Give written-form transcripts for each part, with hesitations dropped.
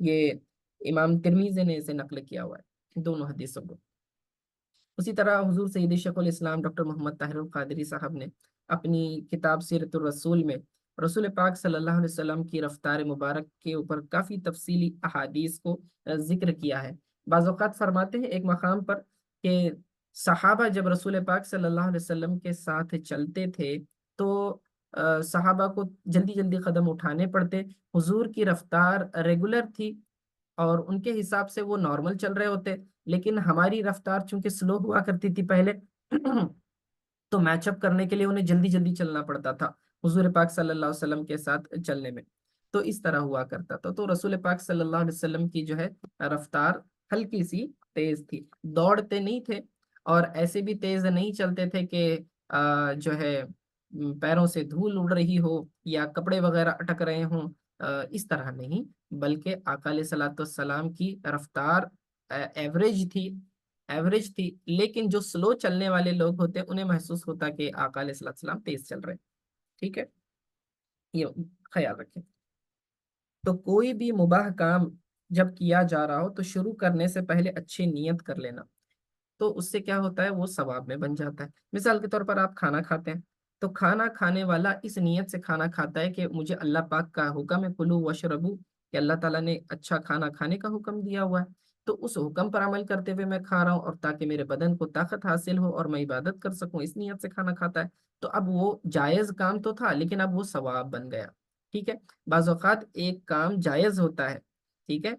یہ امام ترمذی نے اسے نقل کیا ہوا ہے دونوں حدیثوں کو۔ اسی طرح حضور سید شیخ الاسلام ڈاکٹر محمد طاہر القادری صاحب نے اپنی کتاب سیرت الرسول میں رسول پاک صلی اللہ علیہ وسلم کی رفتار مبارک کے اوپر کافی تفصیلی احادیث کو ذکر کیا ہے۔ بعض اوقات فرماتے ہیں ایک مقام پر کہ صحابہ جب رسول پاک صلی اللہ علیہ وسلم کے ساتھ چلتے تھے تو صحابہ کو جلدی جلدی قدم اٹھانے پڑتے، حضور کی رفتار ریگولر تھی اور ان کے حساب سے وہ نارمل چل رہے ہوتے، لیکن ہماری رفتار چونکہ سلو ہوا کرتی تھی پہلے تو میچ اپ کرنے کے لیے انہیں جلدی جلدی چلنا پڑتا تھا حضور پاک صلی اللہ علیہ وسلم کے ساتھ چلنے میں، تو اس طرح ہوا کرتا تھا۔ تو رسول پاک صلی اللہ علیہ وسلم کی جو ہے رفتار ہلکی سی تیز تھی، دوڑتے نہیں تھے اور ایسے بھی تیز نہیں چلتے تھے کہ جو ہے پیروں سے دھول اڑ رہی ہو یا کپڑے وغیرہ اٹک رہے ہوں، اس طرح نہیں، بلکہ آقا علیہ الصلوۃ والسلام کی رفتار ایوریج تھی، لیکن جو سلو چلنے والے لوگ ہوتے انہیں محسوس ہوتا کہ آقا علیہ الصلوۃ والسلام تیز چل رہے ہیں۔ ٹھیک ہے، یہ خیال رکھیں۔ تو کوئی بھی مباح کام جب کیا جا رہا ہو تو شروع کرنے سے پہلے اچھی نیت کر لینا، تو اس سے کیا ہوتا ہے وہ ثواب میں بن جاتا ہے۔ مثال کے طور پر آپ کھانا کھاتے ہیں تو کھانا کھانے والا اس نیت سے کھانا کھاتا ہے کہ مجھے اللہ پاک کا حکم ہے کلو وشربو، کہ اللہ تعالیٰ نے اچھا کھانا کھانے کا حکم دیا ہوا ہے، تو اس حکم پر عمل کرتے ہوئے میں کھا رہا ہوں اور تاکہ میرے بدن کو طاقت حاصل ہو اور میں عبادت کر سکوں، اس نیت سے کھانا کھاتا ہے، تو اب وہ جائز کام تو تھا لیکن اب وہ ثواب بن گیا۔ ٹھیک ہے، بعض اوقات ایک کام جائز ہوتا ہے، ٹھیک ہے،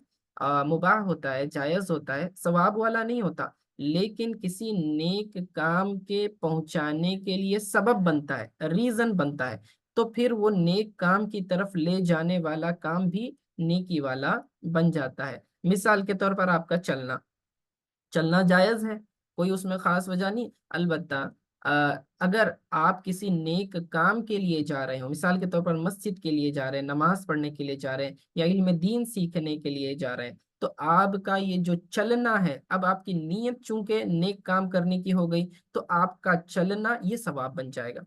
مباح ہوتا ہے، جائز ہوتا ہے، ثواب والا نہیں ہوتا، لیکن کسی نیک کام کے پہنچانے کے لیے سبب بنتا ہے، ریزن بنتا ہے، تو پھر وہ نیک کام کی طرف لے جانے والا کام بھی نیکی والا بن جاتا ہے۔ مثال کے طور پر آپ کا چلنا چلنا جائز ہے، کوئی اس میں خاص وجہ نہیں، البتہ اگر آپ کسی نیک کام کے لیے جا رہے ہو، مثال کے طور پر مسجد کے لیے جا رہے ہیں، نماز پڑھنے کے لیے جا رہے ہیں یا علم دین سیکھنے کے لیے جا رہے ہیں، تو آپ کا یہ جو چلنا ہے، اب آپ کی نیت چونکہ نیک کام کرنے کی ہو گئی تو آپ کا چلنا یہ ثواب بن جائے گا۔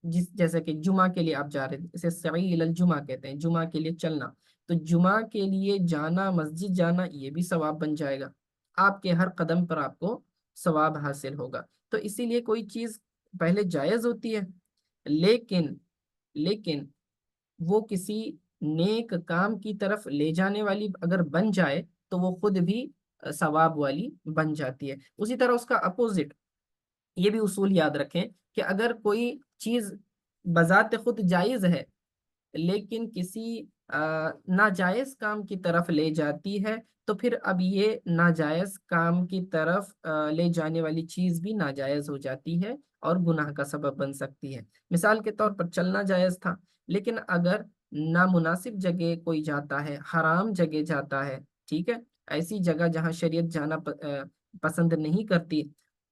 جیسے کہ جمعہ کے لیے آپ جا رہے ہیں، اسے سعی الی الجمعہ کہتے ہیں، جمعہ کے لیے چلنا، تو جمعہ کے لیے جانا، مسجد جانا، یہ بھی ثواب بن جائے گا، آپ کے ہر قدم پر آپ کو ثواب حاصل ہوگا۔ تو اسی لیے کوئی چیز پہلے جائز ہوتی ہے، لیکن لیکن وہ کسی نیک کام کی طرف لے جانے والی اگر بن جائے تو وہ خود بھی ثواب والی بن جاتی ہے۔ اسی طرح اس کا اپوزٹ، یہ بھی اصول یاد رکھیں کہ اگر کوئی چیز بذات خود جائز ہے لیکن کسی ناجائز کام کی طرف لے جاتی ہے تو پھر اب یہ ناجائز کام کی طرف لے جانے والی چیز بھی ناجائز ہو جاتی ہے اور گناہ کا سبب بن سکتی ہے۔ مثال کے طور پر چلنا جائز تھا، لیکن اگر نامناسب جگہ کوئی جاتا ہے، حرام جگہ جاتا ہے، ٹھیک ہے، ایسی جگہ جہاں شریعت جانا پسند نہیں کرتی،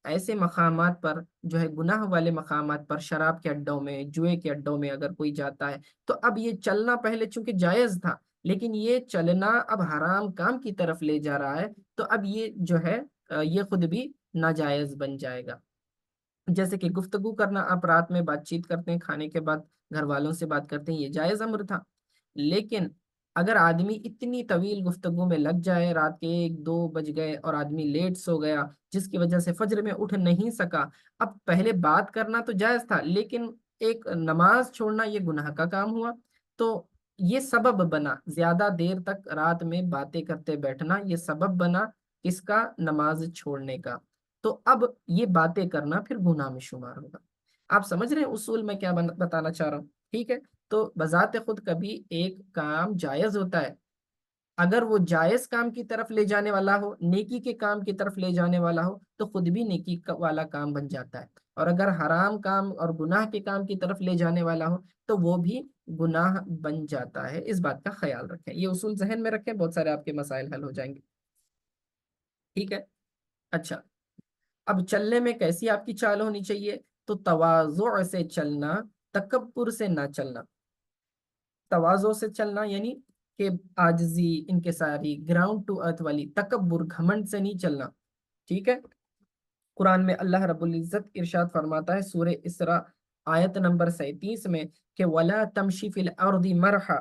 ایسے مقامات پر جو ہے گناہ والے مقامات پر، شراب کے اڈوں میں، جوئے کے اڈوں میں اگر کوئی جاتا ہے تو اب یہ چلنا پہلے چونکہ جائز تھا لیکن یہ چلنا اب حرام کام کی طرف لے جا رہا ہے، تو اب یہ جو ہے یہ خود بھی ناجائز بن جائے گا۔ جیسے کہ گفتگو کرنا، آپ رات میں بات چیت کرتے ہیں، کھانے کے بعد گھر والوں سے بات کرتے ہیں، یہ جائز امر تھا، لیکن اگر آدمی اتنی طویل گفتگو میں لگ جائے، رات کے 1-2 بج گئے اور آدمی لیٹ سو گیا جس کی وجہ سے فجر میں اٹھ نہیں سکا، اب پہلے بات کرنا تو جائز تھا لیکن ایک نماز چھوڑنا یہ گناہ کا کام ہوا، تو یہ سبب بنا، زیادہ دیر تک رات میں باتیں کرتے بیٹھنا یہ سبب بنا کس کا؟ نماز چھوڑنے کا، تو اب یہ باتیں کرنا پھر گناہ میں شمار ہوگا۔ آپ سمجھ رہے ہیں اصول میں کیا بتانا چاہ رہا ہوں؟ ٹھیک ہے، تو بذات خود کبھی ایک کام جائز ہوتا ہے، اگر وہ جائز کام کی طرف لے جانے والا ہو، نیکی کے کام کی طرف لے جانے والا ہو تو خود بھی نیکی والا کام بن جاتا ہے، اور اگر حرام کام اور گناہ کے کام کی طرف لے جانے والا ہو تو وہ بھی گناہ بن جاتا ہے۔ اس بات کا خیال رکھیں، یہ اصول ذہن میں رکھیں، بہت سارے آپ کے مسائل حل ہو جائیں گے۔ ٹھیک ہے، اچھا، اب چلنے میں کیسی آپ کی چال ہونی چاہیے؟ تو تواضع سے چلنا، تکبر سے نہ چلنا۔ تواضع سے چلنا یعنی کہ عاجزی، انکساری، گراؤنڈ ٹو ارتھ والی، تکبر، گھمنڈ سے نہیں چلنا۔ ٹھیک ہے، قرآن میں اللہ رب العزت ارشاد فرماتا ہے سورہ اسراء آیت نمبر 37 میں کہ وَلَا تَمْشِ فِي الْأَرْضِ مَرْحًا،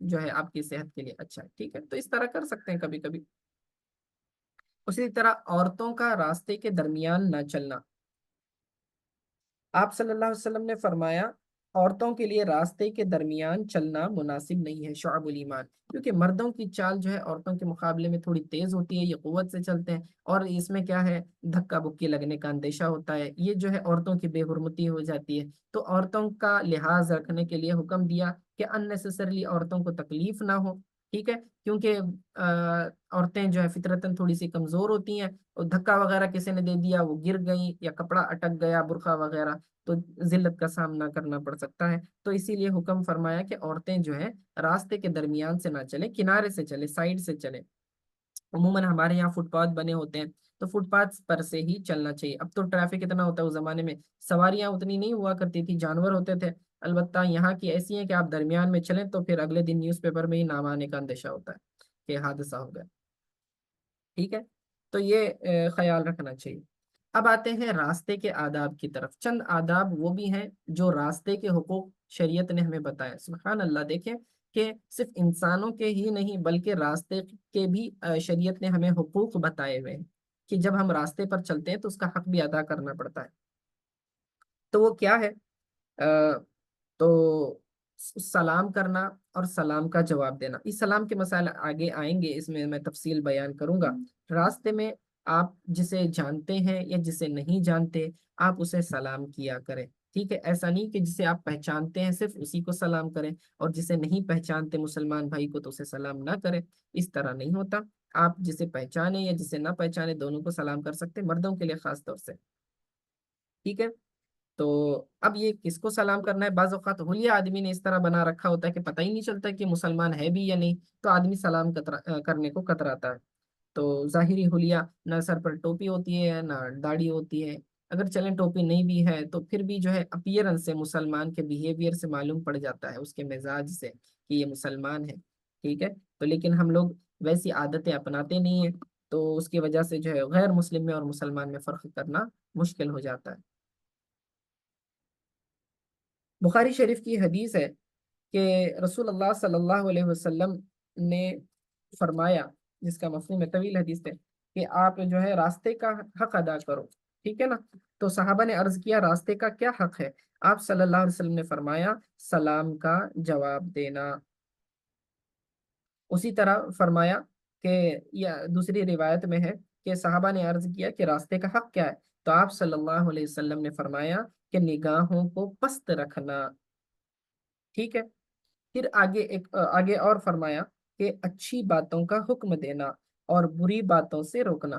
جو ہے آپ کی صحت کے لیے اچھا ہے، ٹھیک ہے، تو اس طرح کر سکتے ہیں کبھی کبھی۔ اسی طرح عورتوں کا راستے کے درمیان نہ چلنا، آپ صلی اللہ علیہ وسلم نے فرمایا عورتوں کے لیے راستے کے درمیان چلنا مناسب نہیں ہے، شعب الایمان، کیونکہ مردوں کی چال جو ہے عورتوں کے مقابلے میں تھوڑی تیز ہوتی ہے، یہ قوت سے چلتے ہیں، اور اس میں کیا ہے، دھکا بکی لگنے کا اندیشہ ہوتا ہے، یہ جو ہے عورتوں کی بے حرمتی ہو جاتی ہے۔ تو عورتوں کا لحاظ رکھنے کے لیے حکم دیا کہ ان نیسسرلی عورتوں کو تکلیف نہ ہو، ٹھیک ہے، کیونکہ عورتیں جو ہے فطرتاً تھوڑی سی کمزور ہوتی ہیں، اور دھکا وغیرہ کسی نے دے دیا، وہ گر گئیں یا کپڑا اٹک گیا، برقع وغیرہ، تو ذلت کا سامنا کرنا پڑ سکتا ہے۔ تو اسی لیے حکم فرمایا کہ عورتیں جو ہے راستے کے درمیان سے نہ چلیں، کنارے سے چلیں، سائڈ سے چلیں۔ عموماً ہمارے یہاں فٹ پاتھ بنے ہوتے ہیں، تو فٹ پاتھ پر سے ہی چلنا چاہیے۔ اب تو ٹریفک اتنا ہوتا ہے، اس زمانے میں سواریاں اتنی نہیں ہوا کرتی تھی، جانور ہوتے تھے، البتہ یہاں کی ایسی ہیں کہ آپ درمیان میں چلیں تو پھر اگلے دن نیوز پیپر میں ہی نام آنے کا اندیشہ ہوتا ہے کہ حادثہ ہو گیا، ٹھیک ہے، تو یہ خیال رکھنا چاہیے۔ اب آتے ہیں راستے کے آداب کی طرف، چند آداب وہ بھی ہیں جو راستے کے حقوق شریعت نے ہمیں بتایا، سبحان اللہ، دیکھیں کہ صرف انسانوں کے ہی نہیں بلکہ راستے کے بھی شریعت نے ہمیں حقوق بتائے ہوئے ہیں کہ جب ہم راستے پر چلتے ہیں تو اس کا حق بھی ادا کرنا پڑتا ہے۔ تو وہ کیا ہے؟ تو سلام کرنا اور سلام کا جواب دینا، اس سلام کے مسائل آگے آئیں گے، اس میں میں تفصیل بیان کروں گا۔ راستے میں آپ جسے جانتے ہیں یا جسے نہیں جانتے آپ اسے سلام کیا کریں، ٹھیک ہے، ایسا نہیں کہ جسے آپ پہچانتے ہیں صرف اسی کو سلام کریں، اور جسے نہیں پہچانتے مسلمان بھائی کو تو اسے سلام نہ کریں، اس طرح نہیں ہوتا۔ آپ جسے پہچانے یا جسے نہ پہچانے دونوں کو سلام کر سکتے ہیں، مردوں کے لیے خاص طور سے، ٹھیک ہے۔ تو اب یہ کس کو سلام کرنا ہے؟ بعض اوقات حلیہ آدمی نے اس طرح بنا رکھا ہوتا ہے کہ پتہ ہی نہیں چلتا کہ مسلمان ہے بھی یا نہیں، تو آدمی سلام کرنے کو کتراتا ہے۔ تو ظاہری حلیہ، نہ سر پر ٹوپی ہوتی ہے نہ داڑھی ہوتی ہے، اگر چلیں ٹوپی نہیں بھی ہے تو پھر بھی جو ہے اپیرنس سے، مسلمان کے بیہیویئر سے معلوم پڑ جاتا ہے، اس کے مزاج سے کہ یہ مسلمان ہے، ٹھیک ہے۔ تو لیکن ہم لوگ ویسی عادتیں اپناتے نہیں ہیں، تو اس کی وجہ سے جو ہے غیر مسلم میں اور مسلمان میں فرق کرنا مشکل ہو جاتا ہے۔ بخاری شریف کی حدیث ہے کہ رسول اللہ صلی اللہ علیہ وسلم نے فرمایا، جس کا مفہوم ہے، طویل حدیث ہے، کہ آپ جو ہے راستے کا حق ادا کرو، ٹھیک ہے نا۔ تو صحابہ نے عرض کیا راستے کا کیا حق ہے؟ آپ صلی اللہ علیہ وسلم نے فرمایا سلام کا جواب دینا۔ اسی طرح فرمایا کہ، یا دوسری روایت میں ہے کہ صحابہ نے عرض کیا کہ راستے کا حق کیا ہے؟ تو آپ صلی اللہ علیہ وسلم نے فرمایا کہ نگاہوں کو پست رکھنا، ٹھیک ہے۔ پھر آگے اور فرمایا کہ اچھی باتوں کا حکم دینا اور بری باتوں سے روکنا،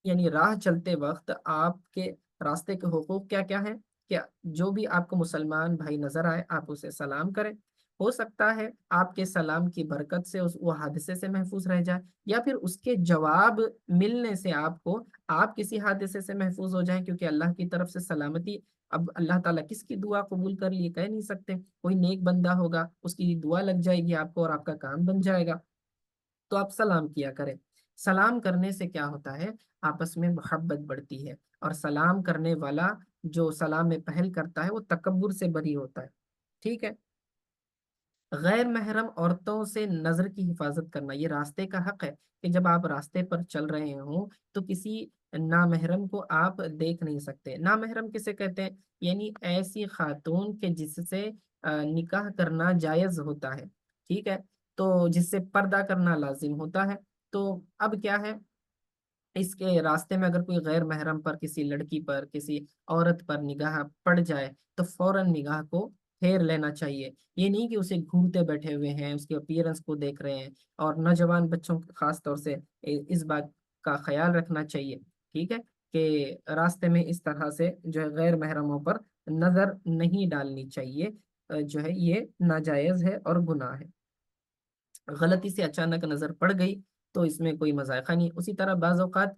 یعنی راہ چلتے وقت آپ کے راستے کے حقوق کیا کیا ہیں؟ کہ جو بھی آپ کو مسلمان بھائی نظر آئے آپ اسے سلام کریں، ہو سکتا ہے آپ کے سلام کی برکت سے وہ حادثے سے محفوظ رہ جائے، یا پھر اس کے جواب ملنے سے آپ کسی حادثے سے محفوظ ہو جائیں، کیونکہ اللہ کی طرف سے سلامتی، اب اللہ تعالیٰ کس کی دعا قبول کر لیے کہہ نہیں سکتے، کوئی نیک بندہ ہوگا اس کی دعا لگ جائے گی آپ کو اور آپ کا کام بن جائے گا، تو آپ سلام کیا کریں۔ سلام کرنے سے کیا ہوتا ہے؟ آپس میں محبت بڑھتی ہے، اور سلام کرنے والا جو سلام میں پہل کرتا ہے وہ تکبر سے بری ہوتا ہے، ٹھیک ہے۔ غیر محرم عورتوں سے نظر کی حفاظت کرنا، یہ راستے کا حق ہے کہ جب آپ راستے پر چل رہے ہوں تو کسی نامحرم کو آپ دیکھ نہیں سکتے۔ نامحرم کسے کہتے ہیں؟ یعنی ایسی خاتون کے جس سے نکاح کرنا جائز ہوتا ہے، ٹھیک ہے، تو جس سے پردہ کرنا لازم ہوتا ہے۔ تو اب کیا ہے، اس کے راستے میں اگر کوئی غیر محرم پر، کسی لڑکی پر، کسی عورت پر نگاہ پڑ جائے تو فوراً نگاہ کو پھیر لینا چاہیے۔ یہ نہیں کہ اسے گھورتے بیٹھے ہوئے ہیں، اس کے اپیرنس کو دیکھ رہے ہیں، اور نوجوان بچوں کو خاص طور سے اس بات کا خیال رکھنا چاہیے، ٹھیک ہے، کہ راستے میں اس طرح سے جو ہے غیر محرموں پر نظر نہیں ڈالنی چاہیے، جو ہے یہ ناجائز ہے اور گناہ ہے۔ غلطی سے اچانک نظر پڑ گئی تو اس میں کوئی مذائقہ نہیں۔ اسی طرح بعض اوقات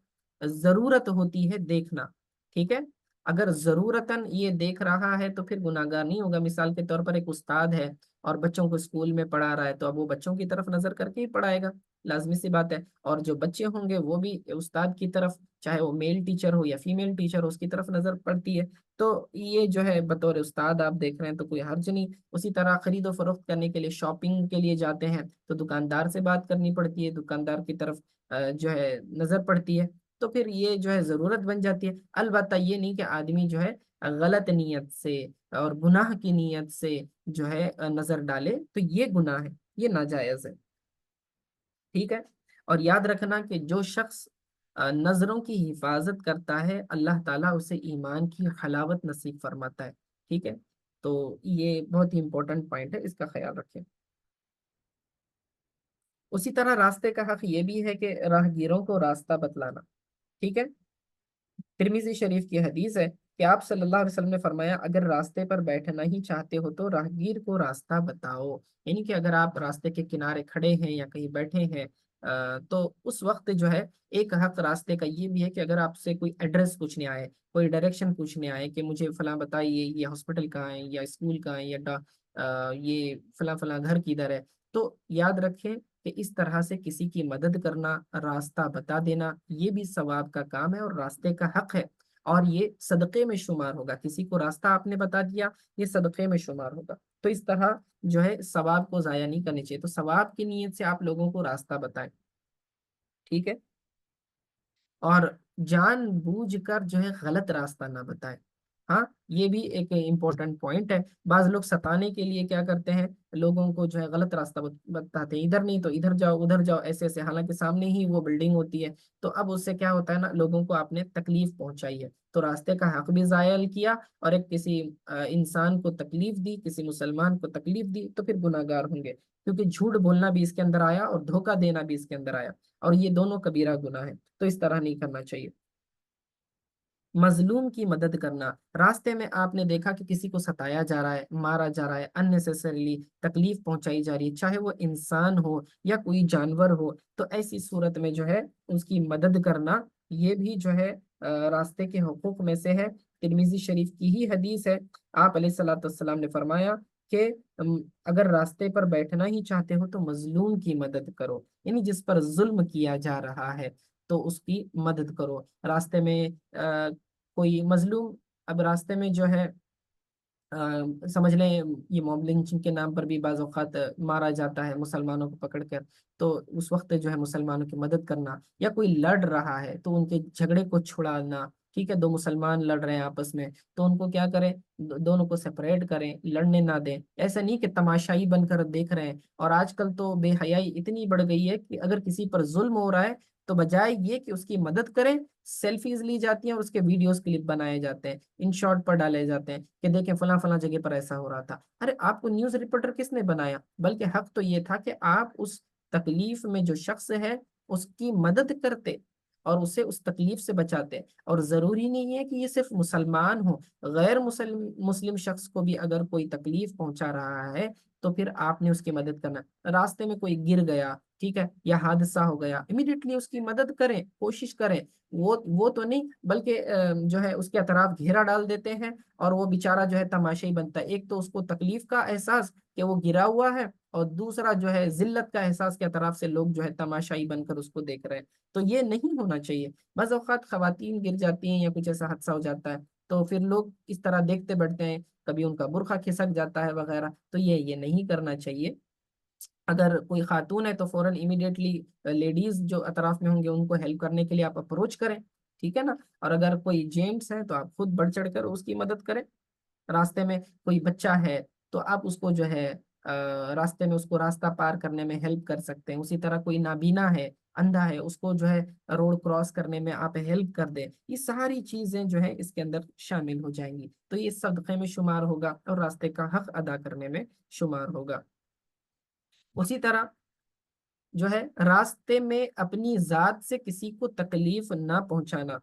ضرورت ہوتی ہے دیکھنا، ٹھیک ہے، اگر ضرورتاً یہ دیکھ رہا ہے تو پھر گناہگار نہیں ہوگا۔ مثال کے طور پر ایک استاد ہے اور بچوں کو اسکول میں پڑھا رہا ہے تو اب وہ بچوں کی طرف نظر کر کے ہی پڑھائے گا، لازمی سی بات ہے، اور جو بچے ہوں گے وہ بھی استاد کی طرف، چاہے وہ میل ٹیچر ہو یا فیمیل ٹیچر ہو، اس کی طرف نظر پڑتی ہے۔ تو یہ جو ہے بطور استاد آپ دیکھ رہے ہیں تو کوئی حرج نہیں۔ اسی طرح خرید و فروخت کرنے کے لیے، شاپنگ کے لیے جاتے ہیں تو دکاندار سے بات کرنی پڑتی ہے، دکاندار کی طرف جو ہے نظر پڑتی ہے، تو پھر یہ جو ہے ضرورت بن جاتی ہے۔ البتہ یہ نہیں کہ آدمی جو ہے غلط نیت سے اور گناہ کی نیت سے جو ہے نظر ڈالے، تو یہ گناہ ہے، یہ ناجائز ہے، ٹھیک ہے۔ اور یاد رکھنا کہ جو شخص نظروں کی حفاظت کرتا ہے، اللہ تعالیٰ اسے ایمان کی حلاوت نصیب فرماتا ہے، ٹھیک ہے۔ تو یہ بہت ہی امپورٹنٹ پوائنٹ ہے، اس کا خیال رکھیں۔ اسی طرح راستے کا حق یہ بھی ہے کہ راہگیروں کو راستہ بتلانا، ٹھیک ہے۔ ترمذی شریف کی حدیث ہے کہ آپ صلی اللہ علیہ وسلم نے فرمایا، اگر راستے پر بیٹھنا ہی چاہتے ہو تو راہگیر کو راستہ بتاؤ، یعنی کہ اگر آپ راستے کے کنارے کھڑے ہیں یا کہیں بیٹھے ہیں تو اس وقت جو ہے ایک حق راستے کا یہ بھی ہے کہ اگر آپ سے کوئی ایڈریس پوچھنے آئے، کوئی ڈائریکشن پوچھنے آئے کہ مجھے فلاں بتائیے یہ ہاسپٹل کہاں ہے یا اسکول کہاں ہے یا یہ فلاں فلاں گھر کدھر ہے، تو یاد رکھیں کہ اس طرح سے کسی کی مدد کرنا، راستہ بتا دینا، یہ بھی ثواب کا کام ہے اور راستے کا حق ہے، اور یہ صدقے میں شمار ہوگا۔ کسی کو راستہ آپ نے بتا دیا، یہ صدقے میں شمار ہوگا، تو اس طرح جو ہے ثواب کو ضائع نہیں کرنی چاہیے، تو ثواب کی نیت سے آپ لوگوں کو راستہ بتائیں، ٹھیک ہے۔ اور جان بوجھ کر جو ہے غلط راستہ نہ بتائیں، ہاں یہ بھی ایک امپورٹنٹ پوائنٹ ہے۔ بعض لوگ ستانے کے لیے کیا کرتے ہیں، لوگوں کو جو ہے غلط راستہ بتاتے ہیں، ادھر نہیں تو ادھر جاؤ، ادھر جاؤ، ایسے ایسے، حالانکہ سامنے ہی وہ بلڈنگ ہوتی ہے، تو اب اس سے کیا ہوتا ہے نا، لوگوں کو آپ نے تکلیف پہنچائی ہے، تو راستے کا حق بھی ضائع کیا، اور ایک کسی انسان کو تکلیف دی، کسی مسلمان کو تکلیف دی، تو پھر گناہ گار ہوں گے، کیونکہ جھوٹ بولنا بھی اس کے اندر آیا اور دھوکہ دینا بھی اس کے اندر آیا، اور یہ دونوں کبیرہ گناہ ہے، تو اس طرح نہیں کرنا چاہیے۔ مظلوم کی مدد کرنا، راستے میں آپ نے دیکھا کہ کسی کو ستایا جا رہا ہے، مارا جا رہا ہے، اننیسیسریلی تکلیف پہنچائی جا رہی ہے، چاہے وہ انسان ہو یا کوئی جانور ہو، تو ایسی صورت میں جو ہے اس کی مدد کرنا، یہ بھی جو ہے راستے کے حقوق میں سے ہے۔ ترمذی شریف کی ہی حدیث ہے، آپ علیہ الصلوۃ والسلام نے فرمایا کہ اگر راستے پر بیٹھنا ہی چاہتے ہو تو مظلوم کی مدد کرو، یعنی جس پر ظلم کیا جا رہا ہے تو اس کی مدد کرو۔ راستے میں کوئی مظلوم، اب راستے میں جو ہے سمجھ لیں یہ موب لنچنگ کے نام پر بھی بعض اوقات مارا جاتا ہے مسلمانوں کو پکڑ کر، تو اس وقت جو ہے مسلمانوں کی مدد کرنا، یا کوئی لڑ رہا ہے تو ان کے جھگڑے کو چھڑانا، ٹھیک ہے، دو مسلمان لڑ رہے ہیں آپس میں تو ان کو کیا کریں، دونوں کو سپریٹ کریں، لڑنے نہ دیں، ایسا نہیں کہ تماشائی بن کر دیکھ رہے ہیں۔ اور آج کل تو بے حیائی اتنی بڑھ گئی ہے کہ اگر کسی پر ظلم ہو رہا ہے تو بجائے یہ کہ اس کی مدد کریں، سیلفیز لی جاتی ہیں اور اس کے ویڈیوز کلپ بنائے جاتے ہیں، ان شارٹ پر ڈالے جاتے ہیں کہ دیکھیں فلاں فلاں جگہ پر ایسا ہو رہا تھا۔ ارے آپ کو نیوز رپورٹر کس نے بنایا؟ بلکہ حق تو یہ تھا کہ آپ اس تکلیف میں جو شخص ہے اس کی مدد کرتے اور اسے اس تکلیف سے بچاتے، اور ضروری نہیں ہے کہ یہ صرف مسلمان ہو، غیر مسلم شخص کو بھی اگر کوئی تکلیف پہنچا رہا ہے تو پھر آپ نے اس کی مدد کرنا۔ راستے میں کوئی گر گیا، ٹھیک ہے، یا حادثہ ہو گیا، امیڈیٹلی اس کی مدد کریں، کوشش کریں، وہ تو نہیں بلکہ جو ہے اس کے اطراف گھیرا ڈال دیتے ہیں اور وہ بیچارہ جو ہے تماشائی بنتا ہے۔ ایک تو اس کو تکلیف کا احساس کہ وہ گرا ہوا ہے، اور دوسرا جو ہے ذلت کا احساس کے اطراف سے لوگ جو ہے تماشائی بن کر اس کو دیکھ رہے ہیں، تو یہ نہیں ہونا چاہیے۔ بعض اوقات خواتین گر جاتی ہیں یا کچھ ایسا حادثہ ہو جاتا ہے تو پھر لوگ اس طرح دیکھتے بیٹھتے ہیں، کبھی ان کا برقع کھسک جاتا ہے وغیرہ، تو یہ نہیں کرنا چاہیے۔ اگر کوئی خاتون ہے تو فوراً امیڈیٹلی لیڈیز جو اطراف میں ہوں گے ان کو ہیلپ کرنے کے لیے آپ اپروچ کریں، ٹھیک ہے نا۔ اور اگر کوئی جینٹس ہے تو آپ خود بڑھ چڑھ کر اس کی مدد کریں۔ راستے میں کوئی بچہ ہے تو آپ اس کو جو ہے راستے میں اس کو راستہ پار کرنے میں ہیلپ کر سکتے ہیں۔ اسی طرح کوئی نابینا ہے، اندھا ہے، اس کو جو ہے روڈ کراس کرنے میں آپ ہیلپ کر دیں، یہ ساری چیزیں جو ہے اس کے اندر شامل ہو جائیں گی، تو یہ صدقے میں شمار ہوگا اور راستے کا حق ادا کرنے میں شمار ہوگا۔ اسی طرح جو ہے راستے میں اپنی ذات سے کسی کو تکلیف نہ پہنچانا،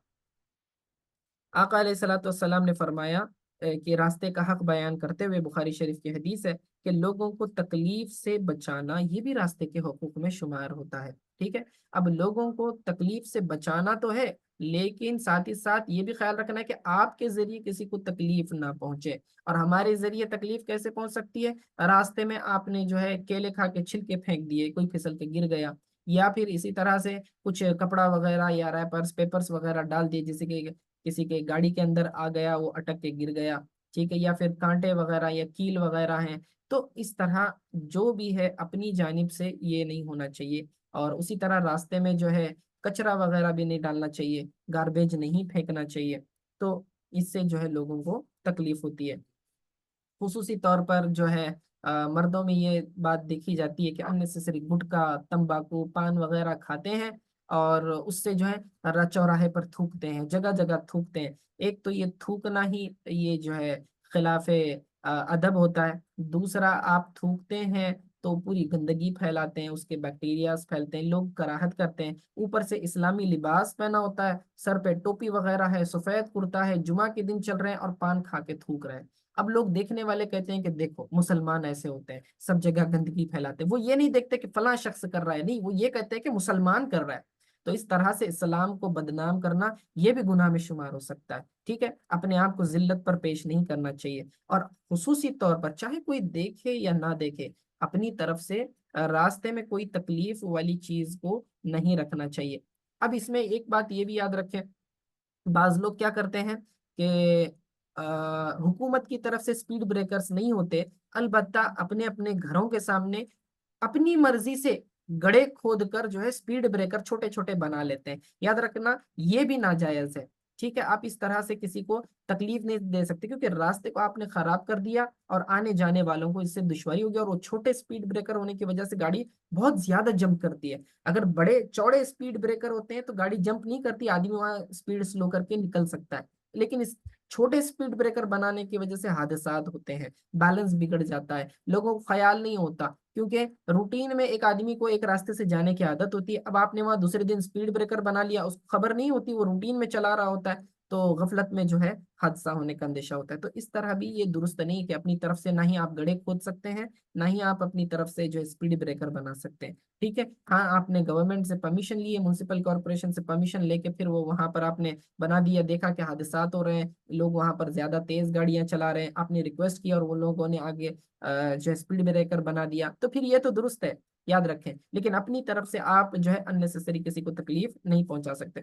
آقا علیہ الصلوۃ والسلام نے فرمایا کہ راستے کا حق بیان کرتے ہوئے، بخاری شریف کی حدیث ہے کہ لوگوں کو تکلیف سے بچانا یہ بھی راستے کے حقوق میں شمار ہوتا ہے، ٹھیک ہے۔ اب لوگوں کو تکلیف سے بچانا تو ہے، لیکن ساتھ ہی ساتھ یہ بھی خیال رکھنا ہے کہ آپ کے ذریعے کسی کو تکلیف نہ پہنچے۔ اور ہمارے ذریعے تکلیف کیسے پہنچ سکتی ہے؟ راستے میں آپ نے جو ہے کیلے کھا کے چھلکے پھینک دیے، کوئی پھسل کے گر گیا، یا پھر اسی طرح سے کچھ کپڑا وغیرہ یا ریپرز پیپرز وغیرہ ڈال دیے، جیسے کہ کسی کے گاڑی کے اندر آ گیا، وہ اٹک کے گر گیا، ٹھیک ہے، یا پھر کانٹے وغیرہ یا کیل وغیرہ ہیں۔ تو اس طرح جو بھی ہے اپنی جانب سے یہ نہیں ہونا چاہیے۔ اور اسی طرح راستے میں جو ہے کچرا وغیرہ بھی نہیں ڈالنا چاہیے، گاربیج نہیں پھینکنا چاہیے۔ تو اس سے جو ہے لوگوں کو تکلیف ہوتی ہے۔ خصوصی طور پر جو ہے مردوں میں یہ بات دیکھی جاتی ہے کہ اننیسیسری گٹکا، تمباکو، پان وغیرہ کھاتے ہیں، اور اس سے جو ہے چوراہے پر تھوکتے ہیں، جگہ جگہ تھوکتے ہیں۔ ایک تو یہ تھوکنا ہی یہ جو ہے خلاف ادب ہوتا ہے، دوسرا آپ تھوکتے ہیں تو پوری گندگی پھیلاتے ہیں، اس کے بیکٹیریاز پھیلتے ہیں، لوگ کراہت کرتے ہیں، اوپر سے اسلامی لباس پہنا ہوتا ہے، سر پہ ٹوپی وغیرہ ہے، سفید کرتا ہے، جمعہ کے دن چل رہے ہیں اور پان کھا کے تھوک رہے ہیں۔ اب لوگ دیکھنے والے کہتے ہیں کہ دیکھو مسلمان ایسے ہوتے ہیں، سب جگہ گندگی پھیلاتے ہیں۔ وہ یہ نہیں دیکھتے کہ فلاں شخص کر رہا ہے، نہیں، وہ یہ کہتے ہیں کہ مسلمان کر رہا ہے۔ تو اس طرح سے اسلام کو بدنام کرنا یہ بھی گناہ میں شمار ہو سکتا ہے، ٹھیک ہے۔ اپنے آپ کو ذلت پر پیش نہیں کرنا چاہیے، اور خصوصی طور پر چاہے کوئی دیکھے یا نہ دیکھے، اپنی طرف سے راستے میں کوئی تکلیف والی چیز کو نہیں رکھنا چاہیے۔ اب اس میں ایک بات یہ بھی یاد رکھیں، بعض لوگ کیا کرتے ہیں کہ حکومت کی طرف سے سپیڈ بریکرز نہیں ہوتے، البتہ اپنے اپنے گھروں کے سامنے اپنی مرضی سے گڑھے کھود کر جو ہے سپیڈ بریکر چھوٹے چھوٹے بنا لیتے ہیں۔ یاد رکھنا یہ بھی ناجائز ہے، ٹھیک ہے۔ آپ اس طرح سے کسی کو تکلیف نہیں دے سکتے، کیونکہ راستے کو آپ نے خراب کر دیا اور آنے جانے والوں کو اس سے دشواری ہوگی، اور وہ چھوٹے سپیڈ بریکر ہونے کی وجہ سے گاڑی بہت زیادہ جمپ کرتی ہے۔ اگر بڑے چوڑے سپیڈ بریکر ہوتے ہیں تو گاڑی جمپ نہیں کرتی، آدمی وہاں سپیڈ سلو کر کے نکل سکتا ہے، لیکن اس چھوٹے سپیڈ بریکر بنانے کی وجہ سے حادثات ہوتے ہیں، بیلنس بگڑ جاتا ہے، لوگوں کو خیال نہیں ہوتا، کیونکہ روٹین میں ایک آدمی کو ایک راستے سے جانے کی عادت ہوتی ہے۔ اب آپ نے وہاں دوسرے دن سپیڈ بریکر بنا لیا، اس کو خبر نہیں ہوتی، وہ روٹین میں چلا رہا ہوتا ہے، تو غفلت میں جو ہے حادثہ ہونے کا اندیشہ ہوتا ہے۔ تو اس طرح بھی یہ درست نہیں کہ اپنی طرف سے نہ ہی آپ گڑھے کھود سکتے ہیں، نہ ہی آپ اپنی طرف سے جو ہے سپیڈ بریکر بنا سکتے ہیں، ٹھیک ہے۔ ہاں، آپ نے گورنمنٹ سے پرمیشن لی ہے، میونسپل کارپوریشن سے پرمیشن لے کے پھر وہ وہاں پر آپ نے بنا دیا، دیکھا کہ حادثات ہو رہے ہیں، لوگ وہاں پر زیادہ تیز گاڑیاں چلا رہے ہیں، آپ نے ریکویسٹ کیا اور وہ لوگوں نے آگے جو ہے اسپیڈ بریکر بنا دیا، تو پھر یہ تو درست ہے، یاد رکھیں۔ لیکن اپنی طرف سے آپ جو ہے اننیسیسری کسی کو تکلیف نہیں پہنچا سکتے۔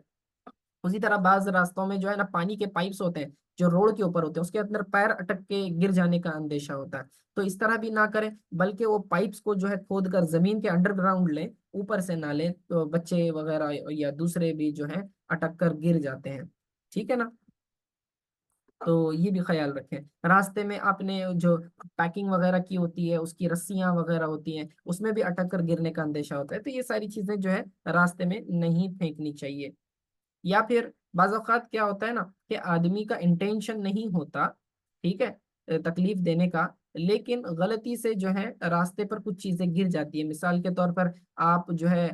اسی طرح بعض راستوں میں جو ہے نا پانی کے پائپس ہوتے ہیں جو روڈ کے اوپر ہوتے ہیں، اس کے اندر پیر اٹک کے گر جانے کا اندیشہ ہوتا ہے، تو اس طرح بھی نہ کریں، بلکہ وہ پائپس کو جو ہے کھود کر زمین کے انڈر گراؤنڈ لیں، اوپر سے نہ لیں، تو بچے وغیرہ یا دوسرے بھی جو ہے اٹک کر گر جاتے ہیں، ٹھیک ہے نا۔ تو یہ بھی خیال رکھیں۔ راستے میں آپ نے جو پیکنگ وغیرہ کی ہوتی ہے، اس کی رسیاں وغیرہ ہوتی ہیں، اس میں بھی اٹک کر گرنے کا اندیشہ ہوتا ہے، تو یہ ساری چیزیں جو ہے راستے میں نہیں پھینکنی چاہیے۔ یا پھر بعض اوقات کیا ہوتا ہے نا کہ آدمی کا انٹینشن نہیں ہوتا، ٹھیک ہے، تکلیف دینے کا، لیکن غلطی سے جو ہے راستے پر کچھ چیزیں گر جاتی ہیں۔ مثال کے طور پر آپ جو ہے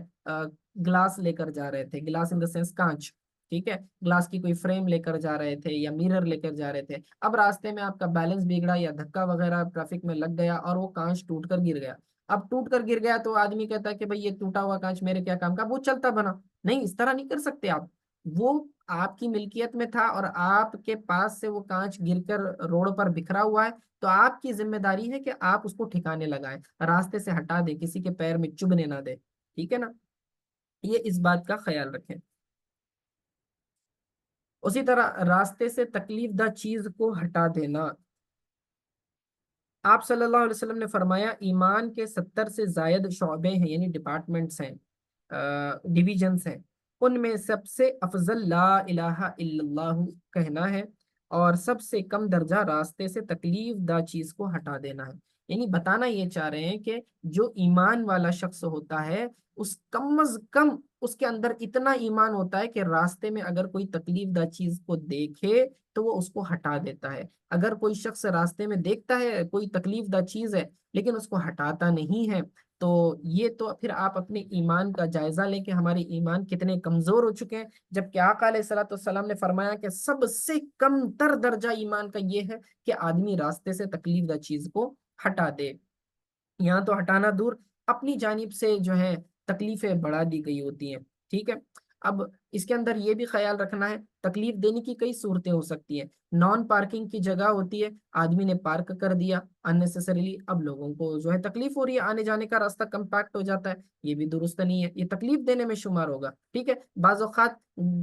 گلاس لے کر جا رہے تھے، گلاس ان دا سینس کانچ، ٹھیک ہے، گلاس کی کوئی فریم لے کر جا رہے تھے یا میرر لے کر جا رہے تھے، اب راستے میں آپ کا بیلنس بگڑا یا دھکا وغیرہ ٹریفک میں لگ گیا اور وہ کانچ ٹوٹ کر گر گیا۔ اب ٹوٹ کر گر گیا تو آدمی کہتا ہے کہ بھئی یہ ٹوٹا ہوا کانچ میرے کیا کام کا، وہ چلتا بنا، نہیں، اس طرح نہیں کر سکتے آپ۔ وہ آپ کی ملکیت میں تھا اور آپ کے پاس سے وہ کانچ گر کر روڈ پر بکھرا ہوا ہے، تو آپ کی ذمہ داری ہے کہ آپ اس کو ٹھکانے لگائیں، راستے سے ہٹا دیں، کسی کے پیر میں چبھنے نہ دیں، ٹھیک ہے نا۔ یہ اس بات کا خیال رکھیں۔ اسی طرح راستے سے تکلیف دہ چیز کو ہٹا دینا، آپ صلی اللہ علیہ وسلم نے فرمایا ایمان کے 70 سے زائد شعبے ہیں، یعنی ڈپارٹمنٹس ہیں، ڈویژنس ہیں، ان میں سب سے افضل لا الہ الا اللہ کہنا ہے، اور سب سے کم درجہ راستے سے تکلیف دہ چیز کو ہٹا دینا ہے۔ یعنی بتانا یہ چاہ رہے ہیں کہ جو ایمان والا شخص ہوتا ہے، اس کم از کم اس کے اندر اتنا ایمان ہوتا ہے کہ راستے میں اگر کوئی تکلیف دہ چیز کو دیکھے تو وہ اس کو ہٹا دیتا ہے۔ اگر کوئی شخص راستے میں دیکھتا ہے کوئی تکلیف دہ چیز ہے لیکن اس کو ہٹاتا نہیں ہے، تو یہ تو پھر آپ اپنے ایمان کا جائزہ لیں کہ ہمارے ایمان کتنے کمزور ہو چکے ہیں، جبکہ آقا علیہ الصلوۃ والسلام نے فرمایا کہ سب سے کم تر درجہ ایمان کا یہ ہے کہ آدمی راستے سے تکلیف دہ چیز کو ہٹا دے۔ یہاں تو ہٹانا دور، اپنی جانب سے جو ہے تکلیفیں بڑھا دی گئی ہوتی ہیں، ٹھیک ہے۔ اب اس کے اندر یہ بھی خیال رکھنا ہے، تکلیف دینے کی کئی صورتیں ہو سکتی ہیں۔ نان پارکنگ کی جگہ ہوتی ہے، آدمی نے پارک کر دیا اننیسیسریلی، اب لوگوں کو جو ہے تکلیف ہو رہی ہے، آنے جانے کا راستہ کمپیکٹ ہو جاتا ہے، یہ بھی درست نہیں ہے، یہ تکلیف دینے میں شمار ہوگا، ٹھیک ہے۔ بعض اوقات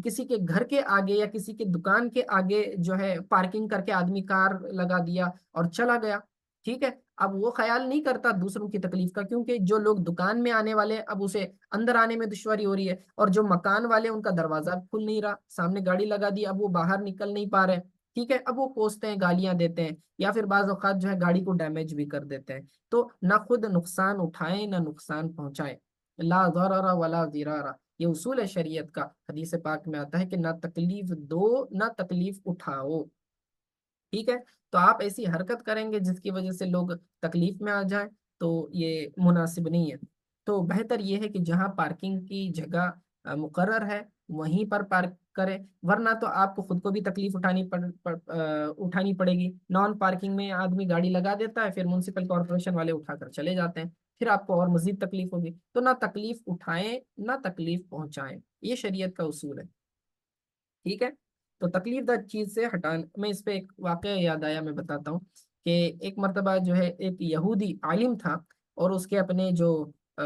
کسی کے گھر کے آگے یا کسی کے دکان کے آگے جو ہے پارکنگ کر کے آدمی کار لگا دیا اور چلا گیا، ٹھیک ہے۔ اب وہ خیال نہیں کرتا دوسروں کی تکلیف کا، کیونکہ جو لوگ دکان میں آنے والے اب اسے اندر آنے میں دشواری ہو رہی ہے، اور جو مکان والے ان کا دروازہ کھل نہیں رہا، سامنے گاڑی لگا دی، اب وہ باہر نکل نہیں پا رہے، ٹھیک ہے۔ اب وہ کوستے ہیں، گالیاں دیتے ہیں، یا پھر بعض اوقات جو ہے گاڑی کو ڈیمیج بھی کر دیتے ہیں۔ تو نہ خود نقصان اٹھائیں نہ نقصان پہنچائیں، لا ضرر ولا ضرار، یہ اصول ہے شریعت کا۔ حدیث پاک میں آتا ہے کہ نہ تکلیف دو نہ تکلیف اٹھاؤ، ٹھیک ہے۔ تو آپ ایسی حرکت کریں گے جس کی وجہ سے لوگ تکلیف میں آ جائیں، تو یہ مناسب نہیں ہے۔ تو بہتر یہ ہے کہ جہاں پارکنگ کی جگہ مقرر ہے وہیں پر پارک کریں، ورنہ تو آپ کو خود کو بھی تکلیف اٹھانی پڑے گی۔ نان پارکنگ میں آدمی گاڑی لگا دیتا ہے، پھر میونسپل کارپوریشن والے اٹھا کر چلے جاتے ہیں، پھر آپ کو اور مزید تکلیف ہوگی۔ تو نہ تکلیف اٹھائیں نہ تکلیف پہنچائیں، یہ شریعت کا اصول ہے، ٹھیک ہے۔ تو تکلیف دہ چیز سے ہٹانا، میں اس پہ ایک واقعہ یاد آیا، میں بتاتا ہوں کہ ایک مرتبہ جو ہے ایک یہودی عالم تھا، اور اس کے اپنے جو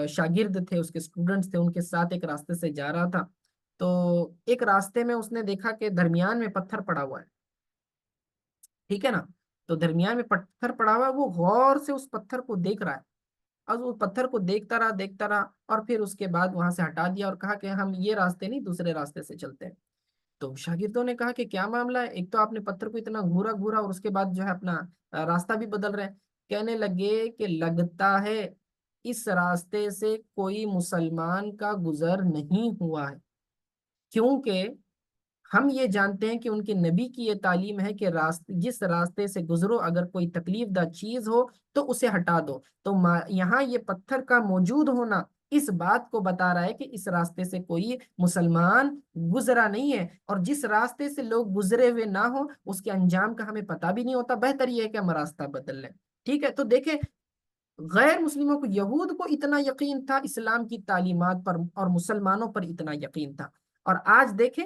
شاگرد تھے، اس کے اسٹوڈنٹس تھے، ان کے ساتھ ایک راستے سے جا رہا تھا۔ تو ایک راستے میں اس نے دیکھا کہ درمیان میں پتھر پڑا ہوا ہے، ٹھیک ہے نا۔ تو درمیان میں پتھر پڑا ہوا ہے، وہ غور سے اس پتھر کو دیکھ رہا ہے، اور وہ پتھر کو دیکھتا رہا، اور پھر اس کے بعد وہاں سے ہٹا دیا اور کہا کہ ہم یہ راستے نہیں، دوسرے راستے سے چلتے ہیں۔ تو شاگردوں نے کہا کہ کیا معاملہ ہے، ایک تو آپ نے پتھر کو اتنا گھورا گھورا، اور اس کے بعد جو ہے اپنا راستہ بھی بدل رہے ہیں۔ کہنے لگے کہ لگتا ہے اس راستے سے کوئی مسلمان کا گزر نہیں ہوا ہے، کیونکہ ہم یہ جانتے ہیں کہ ان کے نبی کی یہ تعلیم ہے کہ جس راستے سے گزرو، اگر کوئی تکلیف دہ چیز ہو تو اسے ہٹا دو۔ تو یہاں یہ پتھر کا موجود ہونا اس بات کو بتا رہا ہے کہ اس راستے سے کوئی مسلمان گزرا نہیں ہے، اور جس راستے سے لوگ گزرے ہوئے نہ ہو اس کے انجام کا ہمیں پتہ بھی نہیں ہوتا، بہتر یہ ہے کہ ہم راستہ بدل لیں، ٹھیک ہے۔ تو دیکھیں، غیر مسلموں کو، یہود کو اتنا یقین تھا اسلام کی تعلیمات پر، اور مسلمانوں پر اتنا یقین تھا، اور آج دیکھیں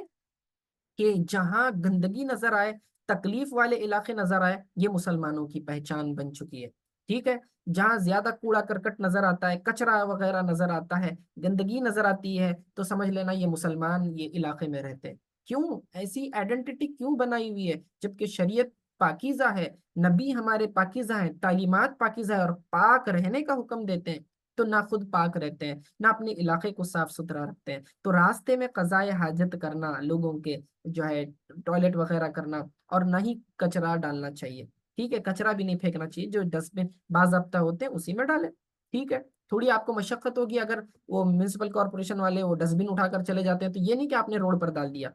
کہ جہاں گندگی نظر آئے، تکلیف والے علاقے نظر آئے، یہ مسلمانوں کی پہچان بن چکی ہے، ٹھیک ہے۔ جہاں زیادہ کوڑا کرکٹ نظر آتا ہے، کچرا وغیرہ نظر آتا ہے، گندگی نظر آتی ہے، تو سمجھ لینا یہ مسلمان یہ علاقے میں رہتے ہیں۔ کیوں ایسی آئیڈینٹی کیوں بنائی ہوئی ہے، جبکہ شریعت پاکیزہ ہے، نبی ہمارے پاکیزہ ہیں، تعلیمات پاکیزہ ہے، اور پاک رہنے کا حکم دیتے ہیں، تو نہ خود پاک رہتے ہیں نہ اپنے علاقے کو صاف ستھرا رکھتے ہیں۔ تو راستے میں قضائے حاجت کرنا، لوگوں کے جو ہے ٹوائلٹ وغیرہ کرنا، اور نہ ہی کچرا ڈالنا چاہیے، ٹھیک ہے۔ کچرا بھی نہیں پھینکنا چاہیے، جو ڈسٹ بن باضابطہ ہوتے ہیں اسی میں ڈالیں، ٹھیک ہے۔ تھوڑی آپ کو مشقت ہوگی، اگر وہ میونسپل کارپوریشن والے وہ ڈسٹ بن اٹھا کر چلے جاتے ہیں، تو یہ نہیں کہ آپ نے روڈ پر ڈال دیا،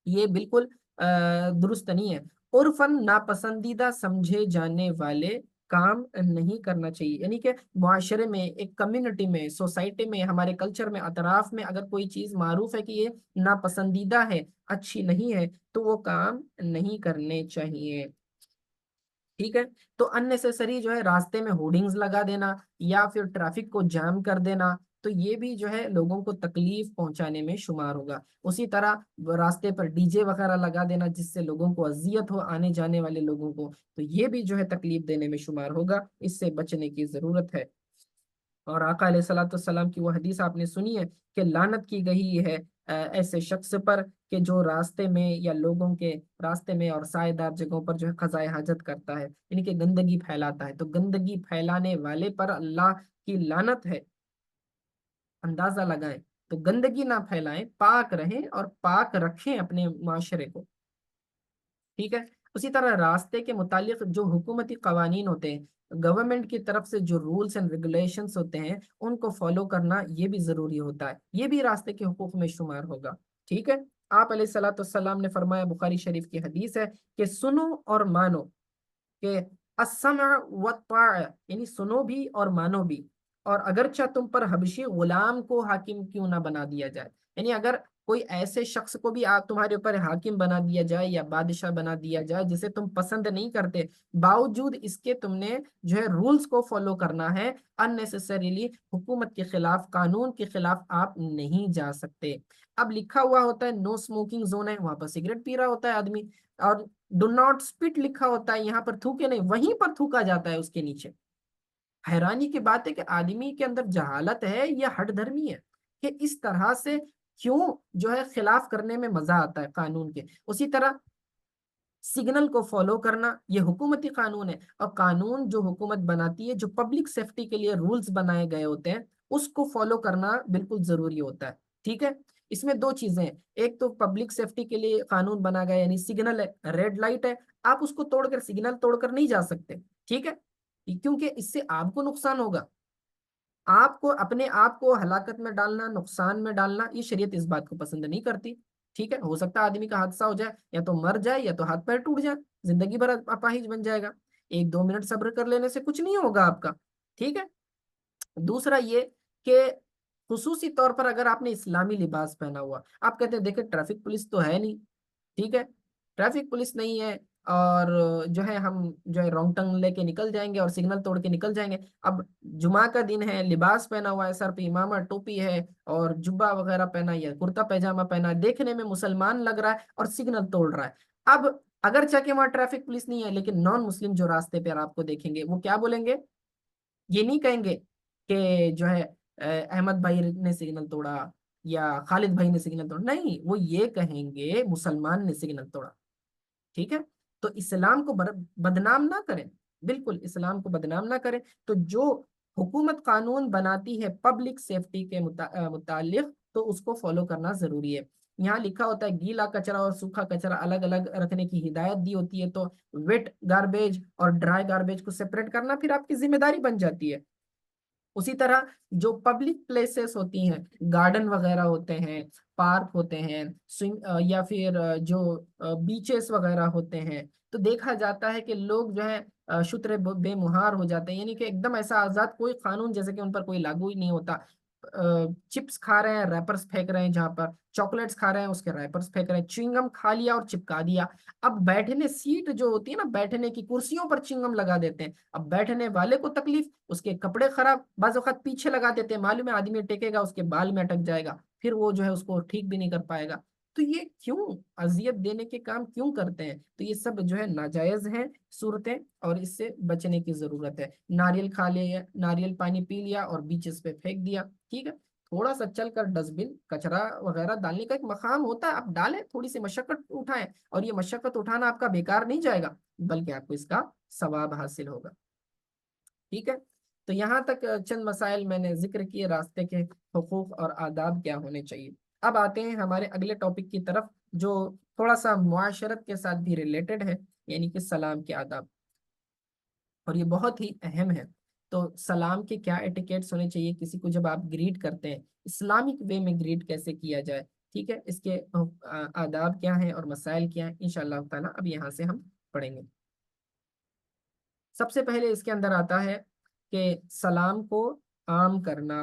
یہ بالکل درست نہیں ہے۔ عرفاً ناپسندیدہ سمجھے جانے والے کام نہیں کرنا چاہیے، یعنی کہ معاشرے میں، ایک کمیونٹی میں، سوسائٹی میں، ہمارے کلچر میں، اطراف میں اگر کوئی چیز معروف ہے کہ یہ ناپسندیدہ ہے، اچھی نہیں ہے، تو وہ کام نہیں کرنے چاہیے، ٹھیک ہے۔ تو اننیسیسری جو ہے راستے میں ہورڈنگز لگا دینا، یا پھر ٹریفک کو جام کر دینا، تو یہ بھی جو ہے لوگوں کو تکلیف پہنچانے میں شمار ہوگا۔ اسی طرح راستے پر ڈی جے وغیرہ لگا دینا جس سے لوگوں کو اذیت ہو، آنے جانے والے لوگوں کو، تو یہ بھی جو ہے تکلیف دینے میں شمار ہوگا، اس سے بچنے کی ضرورت ہے۔ اور آقا علیہ الصلوۃ والسلام کی وہ حدیث آپ نے سنی ہے کہ لعنت کی گئی ہے ایسے شخص پر کہ جو راستے میں یا لوگوں کے راستے میں اور سائے دار جگہوں پر جو ہے قضائے حاجت کرتا ہے، یعنی کہ گندگی پھیلاتا ہے، تو گندگی پھیلانے والے پر اللہ کی لعنت ہے، اندازہ لگائیں۔ تو گندگی نہ پھیلائیں، پاک رہیں اور پاک رکھیں اپنے معاشرے کو، ٹھیک ہے۔ اسی طرح راستے کے متعلق جو حکومتی قوانین ہوتے ہیں، گورنمنٹ کی طرف سے جو رولز اینڈ ریگولیشنز ہوتے ہیں، ان کو فالو کرنا یہ بھی ضروری ہوتا ہے، یہ بھی راستے کے حقوق میں شمار ہوگا، ٹھیک ہے۔ آپ علیہ الصلوۃ والسلام نے فرمایا، بخاری شریف کی حدیث ہے کہ سنو اور مانو، کہ السمع والطاعہ، یعنی سنو بھی اور مانو بھی، اور اگرچہ تم پر حبشی غلام کو حاکم کیوں نہ بنا دیا جائے، یعنی اگر کوئی ایسے شخص کو بھی آپ تمہارے اوپر حاکم بنا دیا جائے یا بادشاہ بنا دیا جائے جسے تم پسند نہیں کرتے، باوجود اس کے تم نے جو ہے رولز کو فالو کرنا ہے، اننیسیسریلی حکومت کے خلاف، قانون کے خلاف آپ نہیں جا سکتے۔ اب لکھا ہوا ہوتا ہے نو اسموکنگ زون ہے، وہاں پر سگریٹ پی رہا ہوتا ہے آدمی، اور ڈو ناٹ اسپٹ لکھا ہوتا ہے، یہاں پر تھوکے نہیں، وہیں پر تھوکا جاتا ہے اس کے نیچے۔ حیرانی کی بات ہے کہ آدمی کے اندر جہالت ہے یا ہٹ دھرمی ہے کہ اس طرح سے کیوں جو ہے خلاف کرنے میں مزہ آتا ہے قانون کے۔ اسی طرح سگنل کو فالو کرنا یہ حکومتی قانون ہے، اور قانون جو حکومت بناتی ہے، جو پبلک سیفٹی کے لیے رولز بنائے گئے ہوتے ہیں، اس کو فالو کرنا بالکل ضروری ہوتا ہے، ٹھیک ہے۔ اس میں دو چیزیں ہیں، ایک تو پبلک سیفٹی کے لیے قانون بنا گیا، یعنی سگنل ہے، ریڈ لائٹ ہے، آپ اس کو توڑ کر، سگنل توڑ کر نہیں جا سکتے، ٹھیک ہے، کیونکہ اس سے آپ کو نقصان ہوگا، آپ کو اپنے آپ کو ہلاکت میں ڈالنا، نقصان میں ڈالنا، یہ شریعت اس بات کو پسند نہیں کرتی، ٹھیک ہے۔ ہو سکتا ہے آدمی کا حادثہ ہو جائے، یا تو مر جائے یا تو ہاتھ پیر ٹوٹ جائے، زندگی بھر اپاہج بن جائے گا، 1-2 منٹ صبر کر لینے سے کچھ نہیں ہوگا آپ کا، ٹھیک ہے۔ دوسرا یہ کہ خصوصی طور پر اگر آپ نے اسلامی لباس پہنا ہوا، آپ کہتے ہیں دیکھیں ٹریفک پولیس تو ہے نہیں، ٹھیک ہے، ٹریفک پولیس نہیں ہے، اور جو ہے ہم جو ہے رانگ ٹرن لے کے نکل جائیں گے اور سگنل توڑ کے نکل جائیں گے۔ اب جمعہ کا دن ہے، لباس پہنا ہوا ہے، سر پہ امامہ ٹوپی ہے اور جبہ وغیرہ پہنا یا کرتا پیجامہ پہنا ہے، دیکھنے میں مسلمان لگ رہا ہے اور سگنل توڑ رہا ہے۔ اب اگرچہ کہ وہاں ٹریفک پولیس نہیں ہے، لیکن نان مسلم جو راستے پہ آپ کو دیکھیں گے وہ کیا بولیں گے؟ یہ نہیں کہیں گے کہ جو ہے احمد بھائی نے سگنل توڑا یا خالد بھائی نے سگنل توڑا، نہیں، وہ یہ کہیں گے مسلمان نے سگنل توڑا، ٹھیک ہے۔ تو اسلام کو بدنام نہ کریں، بالکل اسلام کو بدنام نہ کریں۔ تو جو حکومت قانون بناتی ہے پبلک سیفٹی کے متعلق، تو اس کو فالو کرنا ضروری ہے۔ یہاں لکھا ہوتا ہے گیلا کچرا اور سوکھا کچرا الگ الگ رکھنے کی ہدایت دی ہوتی ہے، تو ویٹ گاربیج اور ڈرائی گاربیج کو سپریٹ کرنا پھر آپ کی ذمہ داری بن جاتی ہے۔ اسی طرح جو پبلک پلیسز ہوتی ہیں، گارڈن وغیرہ ہوتے ہیں، پارک ہوتے ہیں، یا پھر جو بیچز وغیرہ ہوتے ہیں، تو دیکھا جاتا ہے کہ لوگ جو ہے شتر بے مہار ہو جاتے ہیں، یعنی کہ ایک دم ایسا آزاد، کوئی قانون جیسے کہ ان پر کوئی لاگو ہی نہیں ہوتا۔ چپس کھا رہے ہیں، ریپرز پھینک رہے ہیں، جہاں پر چاکلیٹس کھا رہے ہیں اس کے ریپرز پھینک رہے ہیں، چوئنگم کھا لیا اور چپکا دیا۔ اب بیٹھنے سیٹ جو ہوتی ہے نا، بیٹھنے کی کرسیوں پر چوئنگم لگا دیتے ہیں، اب بیٹھنے والے کو تکلیف، اس کے کپڑے خراب، بعض اوقات پیچھے لگا دیتے ہیں، معلوم ہے آدمی ٹیکے گا اس کے بال میں اٹک جائے گا، پھر وہ جو ہے اس کو ٹھیک بھی نہیں کر پائے گا۔ تو یہ کیوں اذیت دینے کے کام کیوں کرتے ہیں؟ تو یہ سب جو ہے ناجائز ہیں صورتیں، اور اس سے بچنے کی ضرورت ہے۔ ناریل کھا لیا، ناریل پانی پی لیا اور بیچز پہ پھینک دیا، ٹھیک ہے، تھوڑا سا چل کر ڈسٹ بن کچرا وغیرہ ڈالنے کا ایک مقام ہوتا ہے، آپ ڈالیں، تھوڑی سی مشقت اٹھائیں، اور یہ مشقت اٹھانا آپ کا بیکار نہیں جائے گا، بلکہ آپ کو اس کا ثواب حاصل ہوگا، ٹھیک ہے۔ تو یہاں تک چند مسائل میں نے ذکر کیے راستے کے حقوق اور آداب کیا ہونے چاہیے۔ اب آتے ہیں ہمارے اگلے ٹاپک کی طرف، جو تھوڑا سا معاشرت کے ساتھ بھی ریلیٹڈ ہے، یعنی کہ سلام کے آداب، اور یہ بہت ہی اہم ہے۔ تو سلام کے کیا ایٹیکیٹس ہونے چاہیے، کسی کو جب آپ گریٹ کرتے ہیں اسلامک وے میں گریٹ کیسے کیا جائے، ٹھیک ہے، اس کے آداب کیا ہیں اور مسائل کیا ہیں، انشاءاللہ تعالیٰ اب یہاں سے ہم پڑھیں گے۔ سب سے پہلے اس کے اندر آتا ہے کہ سلام کو عام کرنا۔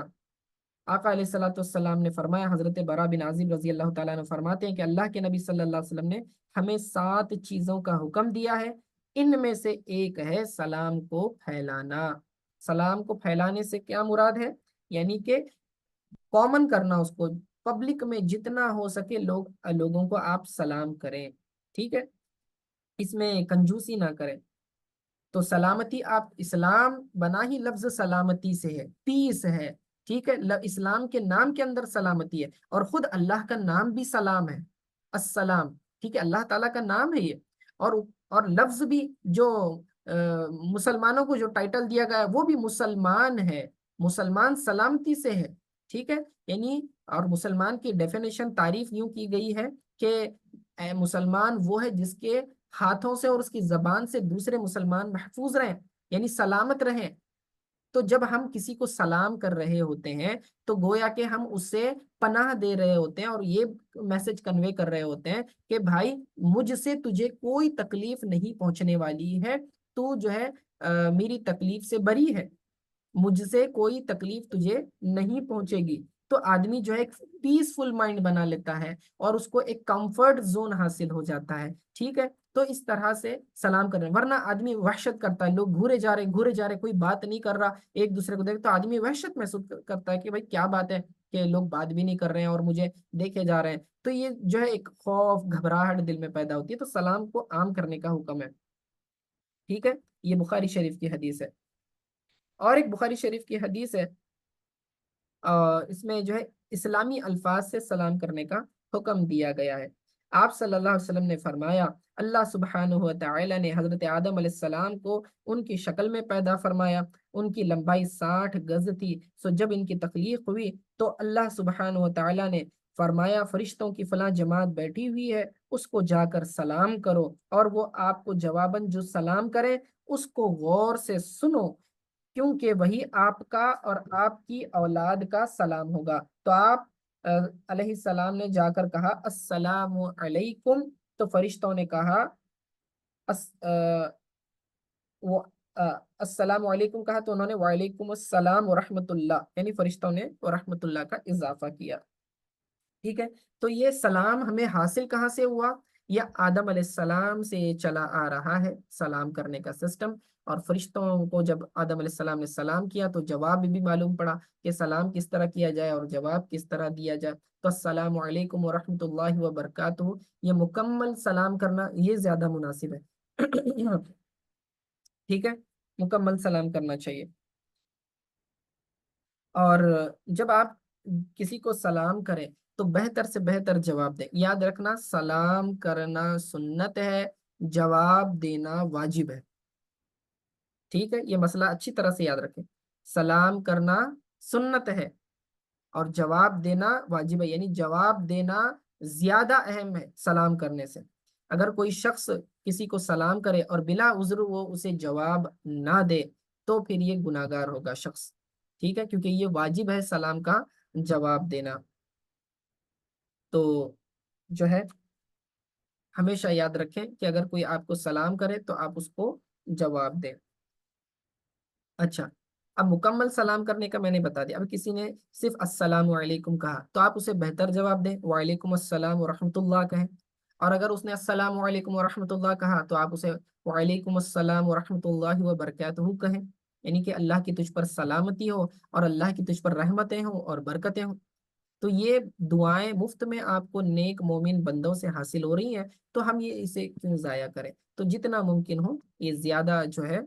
آقا علیہ الصلوۃ والسلام نے فرمایا، حضرت برا بن عازب رضی اللہ تعالیٰ عنہ فرماتے ہیں کہ اللہ کے نبی صلی اللہ علیہ وسلم نے ہمیں 7 چیزوں کا حکم دیا ہے، ان میں سے ایک ہے سلام کو پھیلانا۔ سلام کو پھیلانے سے کیا مراد ہے؟ یعنی کہ کامن کرنا، اس کو پبلک میں جتنا ہو سکے لوگوں کو آپ سلام کریں، ٹھیک ہے، اس میں کنجوسی نہ کریں۔ تو سلامتی، آپ اسلام بنا ہی لفظ سلامتی سے ہے، پیس ہے، ٹھیک ہے، اسلام کے نام کے اندر سلامتی ہے، اور خود اللہ کا نام بھی سلام ہے، السلام، ٹھیک ہے، اللہ تعالیٰ کا نام ہے یہ، اور لفظ بھی جو مسلمانوں کو جو ٹائٹل دیا گیا ہے وہ بھی مسلمان ہے، مسلمان سلامتی سے ہے، ٹھیک ہے، یعنی اور مسلمان کی ڈیفینیشن، تعریف یوں کی گئی ہے کہ مسلمان وہ ہے جس کے ہاتھوں سے اور اس کی زبان سے دوسرے مسلمان محفوظ رہیں، یعنی سلامت رہیں۔ تو جب ہم کسی کو سلام کر رہے ہوتے ہیں تو گویا کہ ہم اسے پناہ دے رہے ہوتے ہیں، اور یہ میسج کنوے کر رہے ہوتے ہیں کہ بھائی مجھ سے تجھے کوئی تکلیف نہیں پہنچنے والی ہے، تو جو ہے میری تکلیف سے بری ہے، مجھ سے کوئی تکلیف تجھے نہیں پہنچے گی، تو آدمی جو ہے ایک پیسفل مائنڈ بنا لیتا ہے اور اس کو ایک کمفرٹ زون حاصل ہو جاتا ہے، ٹھیک ہے۔ تو اس طرح سے سلام کریں، ورنہ آدمی وحشت کرتا ہے، لوگ گھورے جا رہے، کوئی بات نہیں کر رہا، ایک دوسرے کو دیکھ تو آدمی وحشت محسوس کرتا ہے کہ بھائی کیا بات ہے کہ لوگ بات بھی نہیں کر رہے ہیں اور مجھے دیکھے جا رہے ہیں، تو یہ جو ہے ایک خوف گھبراہٹ دل میں پیدا ہوتی ہے، تو سلام کو عام کرنے کا حکم ہے، ٹھیک ہے۔ یہ بخاری شریف کی حدیث ہے۔ اور ایک بخاری شریف کی حدیث ہے، اس میں جو ہے اسلامی الفاظ سے سلام کرنے کا حکم دیا گیا ہے۔ آپ صلی اللہ علیہ وسلم نے فرمایا، اللہ سبحانہ و تعالی نے حضرت آدم علیہ السلام کو ان کی شکل میں پیدا فرمایا، ان کی لمبائی 60 گز تھی، سو جب ان کی تخلیق ہوئی تو اللہ سبحانہ و تعالی نے فرمایا فرشتوں کی فلاں جماعت بیٹھی ہوئی ہے، اس کو جا کر سلام کرو، اور وہ آپ کو جواباً جو سلام کرے اس کو غور سے سنو، کیونکہ وہی آپ کا اور آپ کی اولاد کا سلام ہوگا۔ تو آپ علیہ السلام نے جا کر کہا السلام علیکم، تو فرشتوں نے کہا اس- آ، وہ آ، السلام علیکم کہا، تو انہوں نے وعلیکم السلام ورحمۃ اللہ، یعنی فرشتوں نے ورحمۃ اللہ کا اضافہ کیا، ٹھیک ہے۔ تو یہ سلام ہمیں حاصل کہاں سے ہوا؟ یہ آدم علیہ السلام سے چلا آ رہا ہے سلام کرنے کا سسٹم، اور فرشتوں کو جب آدم علیہ السلام نے سلام کیا تو جواب بھی معلوم پڑا کہ سلام کس طرح کیا جائے اور جواب کس طرح دیا جائے۔ تو السلام علیکم ورحمۃ اللہ وبرکاتہ، یہ مکمل سلام کرنا یہ زیادہ مناسب ہے ٹھیک ہے، مکمل سلام کرنا چاہیے۔ اور جب آپ کسی کو سلام کریں تو بہتر سے بہتر جواب دیں، یاد رکھنا سلام کرنا سنت ہے، جواب دینا واجب ہے، ٹھیک ہے، یہ مسئلہ اچھی طرح سے یاد رکھیں، سلام کرنا سنت ہے اور جواب دینا واجب ہے، یعنی جواب دینا زیادہ اہم ہے سلام کرنے سے۔ اگر کوئی شخص کسی کو سلام کرے اور بلا عذر وہ اسے جواب نہ دے تو پھر یہ گناہگار ہوگا شخص، ٹھیک ہے، کیونکہ یہ واجب ہے سلام کا جواب دینا۔ تو جو ہے ہمیشہ یاد رکھیں کہ اگر کوئی آپ کو سلام کرے تو آپ اس کو جواب دیں۔ اچھا، اب مکمل سلام کرنے کا میں نے بتا دیا، اب کسی نے صرف السلام علیکم کہا تو آپ اسے بہتر جواب دیں، وعلیکم السلام ورحمۃ اللہ کہیں، اور اگر اس نے السلام علیکم ورحمۃ اللہ کہا تو آپ اسے وعلیکم السلام ورحمۃ اللہ وبرکاتہ کہیں، یعنی کہ اللہ کی تجھ پر سلامتی ہو اور اللہ کی تجھ پر رحمتیں ہوں اور برکتیں ہوں۔ تو یہ دعائیں مفت میں آپ کو نیک مومن بندوں سے حاصل ہو رہی ہیں، تو ہم یہ اسے کیوں ضائع کریں؟ تو جتنا ممکن ہو یہ زیادہ جو ہے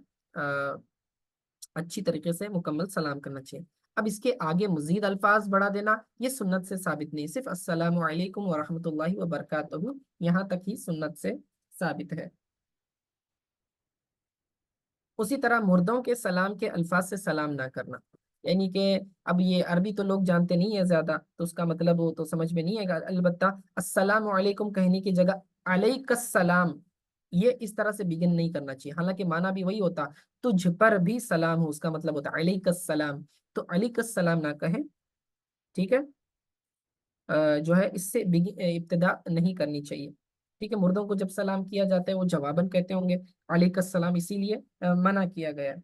اچھی طریقے سے مکمل سلام کرنا چاہیے۔ اب اس کے آگے مزید الفاظ بڑھا دینا یہ سنت سے ثابت نہیں، صرف السلام علیکم ورحمۃ اللہ وبرکاتہ یہاں تک ہی سنت سے ثابت ہے۔ اسی طرح مردوں کے سلام کے الفاظ سے سلام نہ کرنا، یعنی کہ اب یہ عربی تو لوگ جانتے نہیں ہیں زیادہ، تو اس کا مطلب وہ تو سمجھ میں نہیں آئے گا، البتہ السلام علیکم کہنے کی جگہ علیک السلام یہ اس طرح سے بگن نہیں کرنا چاہیے، حالانکہ معنی بھی وہی ہوتا، تجھ پر بھی سلام ہو، اس کا مطلب ہوتا علیک السلام، تو علیک السلام نہ کہیں، ٹھیک ہے، جو ہے اس سے ابتدا نہیں کرنی چاہیے، ٹھیک ہے۔ مردوں کو جب سلام کیا جاتا ہے وہ جواباً کہتے ہوں گے علیک السلام، اسی لیے منع کیا گیا ہے۔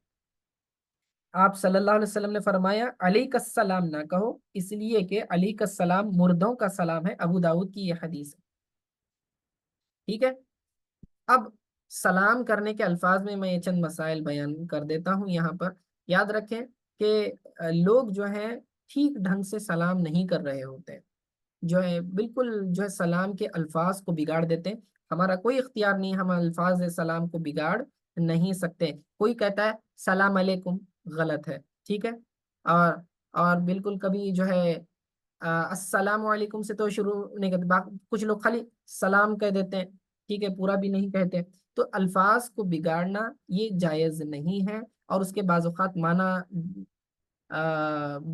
آپ صلی اللہ علیہ وسلم نے فرمایا علیک السلام نہ کہو، اس لیے کہ علیک السلام مردوں کا سلام ہے، ابو داؤد کی یہ حدیث ہے، ٹھیک ہے۔ اب سلام کرنے کے الفاظ میں یہ چند مسائل بیان کر دیتا ہوں یہاں پر، یاد رکھیں کہ لوگ جو ہیں ٹھیک ڈھنگ سے سلام نہیں کر رہے ہوتے ہیں، جو ہے بالکل جو ہے سلام کے الفاظ کو بگاڑ دیتے ہیں، ہمارا کوئی اختیار نہیں، ہم الفاظ سلام کو بگاڑ نہیں سکتے۔ کوئی کہتا ہے سلام علیکم، غلط ہے، ٹھیک ہے، اور بالکل کبھی جو ہے السلام علیکم سے تو شروع نہیں کرتے، کچھ لوگ خالی سلام کہہ دیتے ہیں، ٹھیک ہے، پورا بھی نہیں کہتے، تو الفاظ کو بگاڑنا یہ جائز نہیں ہے، اور اس کے بعض اوقات معنی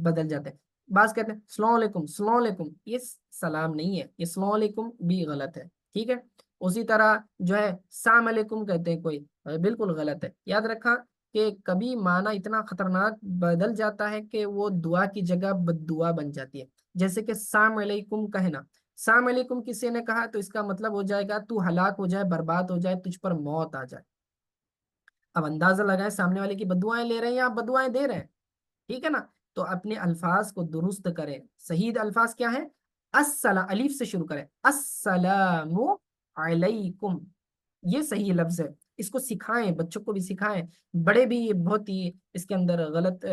بدل جاتے ہیں، بعض کہتے ہیں السلام علیکم، السلام علیکم، یہ سلام نہیں ہے، یہ السلام علیکم بھی غلط ہے، ٹھیک ہے۔ اسی طرح جو ہے السلام علیکم کہتے ہیں کوئی، بالکل غلط ہے، یاد رکھا کہ کبھی معنی اتنا خطرناک بدل جاتا ہے کہ وہ دعا کی جگہ بد دعا بن جاتی ہے، جیسے کہ السلام علیکم کہنا، السلام علیکم کسی نے کہا تو اس کا مطلب ہو جائے گا تو ہلاک ہو جائے، برباد ہو جائے، تجھ پر موت آ جائے۔ اب اندازہ لگائیں سامنے والے کی بد دعائیں لے رہے ہیں یا آپ بد دعائیں دے رہے ہیں، ٹھیک ہے نا؟ تو اپنے الفاظ کو درست کریں. صحیح الفاظ کیا ہے؟ السلام، الف سے شروع کریں، السلام علیکم، یہ صحیح لفظ ہے. اس کو سکھائیں، بچوں کو بھی سکھائیں. بڑے بھی بہت ہی اس کے اندر غلط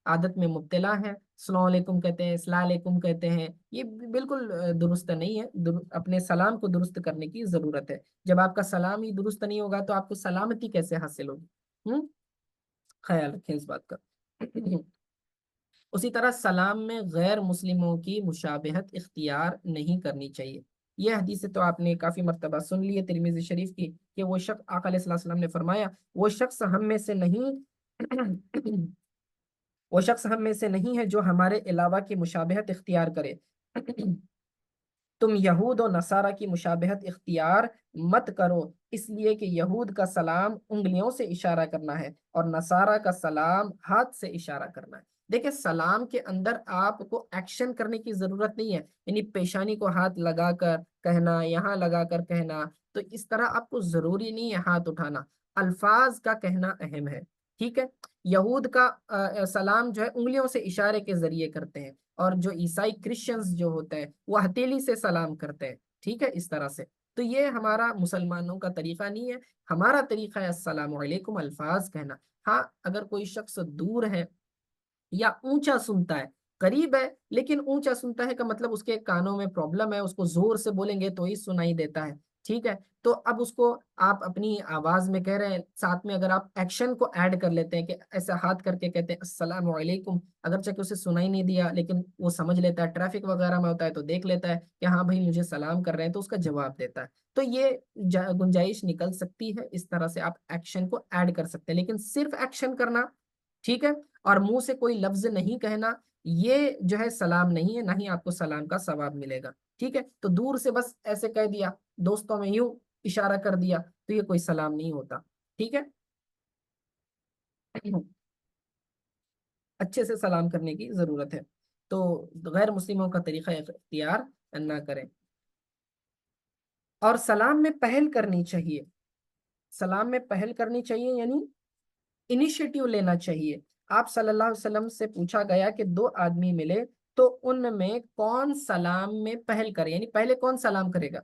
عادت میں مبتلا ہیں. السلام علیکم کہتے ہیں، السلام علیکم کہتے ہیں، یہ بالکل درست نہیں ہے. اپنے سلام کو درست کرنے کی ضرورت ہے. جب آپ کا سلام ہی درست نہیں ہوگا تو آپ کو سلامتی کیسے حاصل ہوگی؟ خیال رکھیں اس بات کا. اسی طرح سلام میں غیر مسلموں کی مشابہت اختیار نہیں کرنی چاہیے. یہ حدیث تو آپ نے کافی مرتبہ سن لی ہے ترمذی شریف کی، کہ وہ شخص، آقا علیہ الصلوۃ والسلام نے فرمایا، وہ شخص ہم میں سے نہیں وہ شخص ہم میں سے نہیں ہے جو ہمارے علاوہ کی مشابہت اختیار کرے. تم یہود و نصارہ کی مشابہت اختیار مت کرو، اس لیے کہ یہود کا سلام انگلیوں سے اشارہ کرنا ہے اور نصارہ کا سلام ہاتھ سے اشارہ کرنا ہے. دیکھیں، سلام کے اندر آپ کو ایکشن کرنے کی ضرورت نہیں ہے، یعنی پیشانی کو ہاتھ لگا کر کہنا، یہاں لگا کر کہنا. تو اس طرح آپ کو ضروری نہیں ہے ہاتھ اٹھانا، الفاظ کا کہنا اہم ہے. ٹھیک ہے؟ یہود کا سلام جو ہے انگلیوں سے اشارے کے ذریعے کرتے ہیں، اور جو عیسائی کرسچنز جو ہوتے ہیں وہ ہتھیلی سے سلام کرتے ہیں. ٹھیک ہے؟ اس طرح سے. تو یہ ہمارا مسلمانوں کا طریقہ نہیں ہے. ہمارا طریقہ ہے السلام علیکم الفاظ کہنا. ہاں، اگر کوئی شخص دور ہے یا اونچا سنتا ہے، قریب ہے لیکن اونچا سنتا ہے کا مطلب اس کے کانوں میں پرابلم ہے، اس کو زور سے بولیں گے تو ہی سنائی دیتا ہے. ٹھیک ہے؟ تو اب اس کو آپ اپنی آواز میں کہہ رہے ہیں، ساتھ میں اگر آپ ایکشن کو ایڈ کر لیتے ہیں کہ ایسا ہاتھ کر کے کہتے ہیں السلام علیکم، اگرچہ کہ اسے سنائی نہیں دیا لیکن وہ سمجھ لیتا ہے، ٹریفک وغیرہ میں ہوتا ہے تو دیکھ لیتا ہے کہ ہاں بھائی مجھے سلام کر رہے ہیں، تو اس کا جواب دیتا ہے. تو یہ گنجائش نکل سکتی ہے. اس طرح سے آپ ایکشن کو ایڈ کر سکتے ہیں، لیکن صرف ایکشن کرنا، ٹھیک ہے، اور منہ سے کوئی لفظ نہیں کہنا، یہ جو ہے سلام نہیں ہے، نہ ہی آپ کو سلام کا ثواب ملے گا. ٹھیک ہے؟ تو دور سے بس ایسے کہہ دیا، دوستوں میں یوں اشارہ کر دیا، تو یہ کوئی سلام نہیں ہوتا. ٹھیک ہے؟ اچھے سے سلام کرنے کی ضرورت ہے. تو غیر مسلموں کا طریقہ اختیار نہ کریں. اور سلام میں پہل کرنی چاہیے. سلام میں پہل کرنی چاہیے یعنی انیشیٹو لینا چاہیے. آپ صلی اللہ علیہ وسلم سے پوچھا گیا کہ دو آدمی ملے تو ان میں کون سلام میں پہل کرے، یعنی پہلے کون سلام کرے گا؟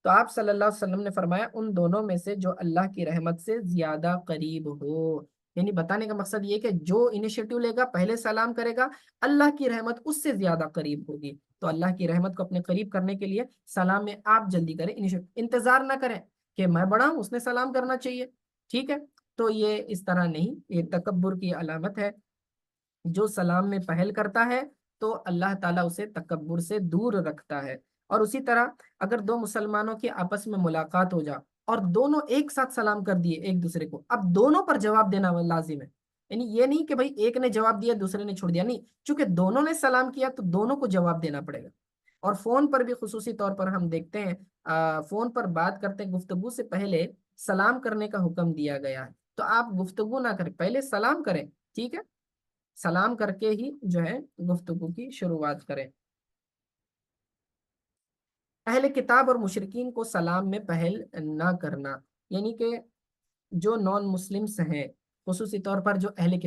تو آپ صلی اللہ علیہ وسلم نے فرمایا ان دونوں میں سے جو اللہ کی رحمت سے زیادہ قریب ہو. یعنی بتانے کا مقصد یہ کہ جو انیشیٹو لے گا، پہلے سلام کرے گا، اللہ کی رحمت اس سے زیادہ قریب ہوگی. تو اللہ کی رحمت کو اپنے قریب کرنے کے لیے سلام میں آپ جلدی کریں، انتظار نہ کریں کہ میں بڑا ہوں اس نے سلام کرنا چاہیے. ٹھیک ہے؟ تو یہ اس طرح نہیں، یہ تکبر کی علامت ہے. جو سلام میں پہل کرتا ہے تو اللہ تعالیٰ اسے تکبر سے دور رکھتا ہے. اور اسی طرح اگر دو مسلمانوں کی آپس میں ملاقات ہو جا اور دونوں ایک ساتھ سلام کر دیے ایک دوسرے کو، اب دونوں پر جواب دینا لازم ہے. یعنی یہ نہیں کہ بھائی ایک نے جواب دیا دوسرے نے چھوڑ دیا، نہیں، چونکہ دونوں نے سلام کیا تو دونوں کو جواب دینا پڑے گا. اور فون پر بھی خصوصی طور پر ہم دیکھتے ہیں، فون پر بات کرتے گفتگو سے پہلے سلام کرنے کا حکم دیا گیا ہے. تو آپ گفتگو نہ کریں، پہلے سلام کریں. ٹھیک ہے؟ سلام کر کے ہی جو ہے گفتگو کی شروعات کریں. اہل کتاب اور مشرقین کو سلام میں پہل نہ کرنا، یعنی کہ جو نان مسلمس ہیں، خصوصی طور پر جو اہل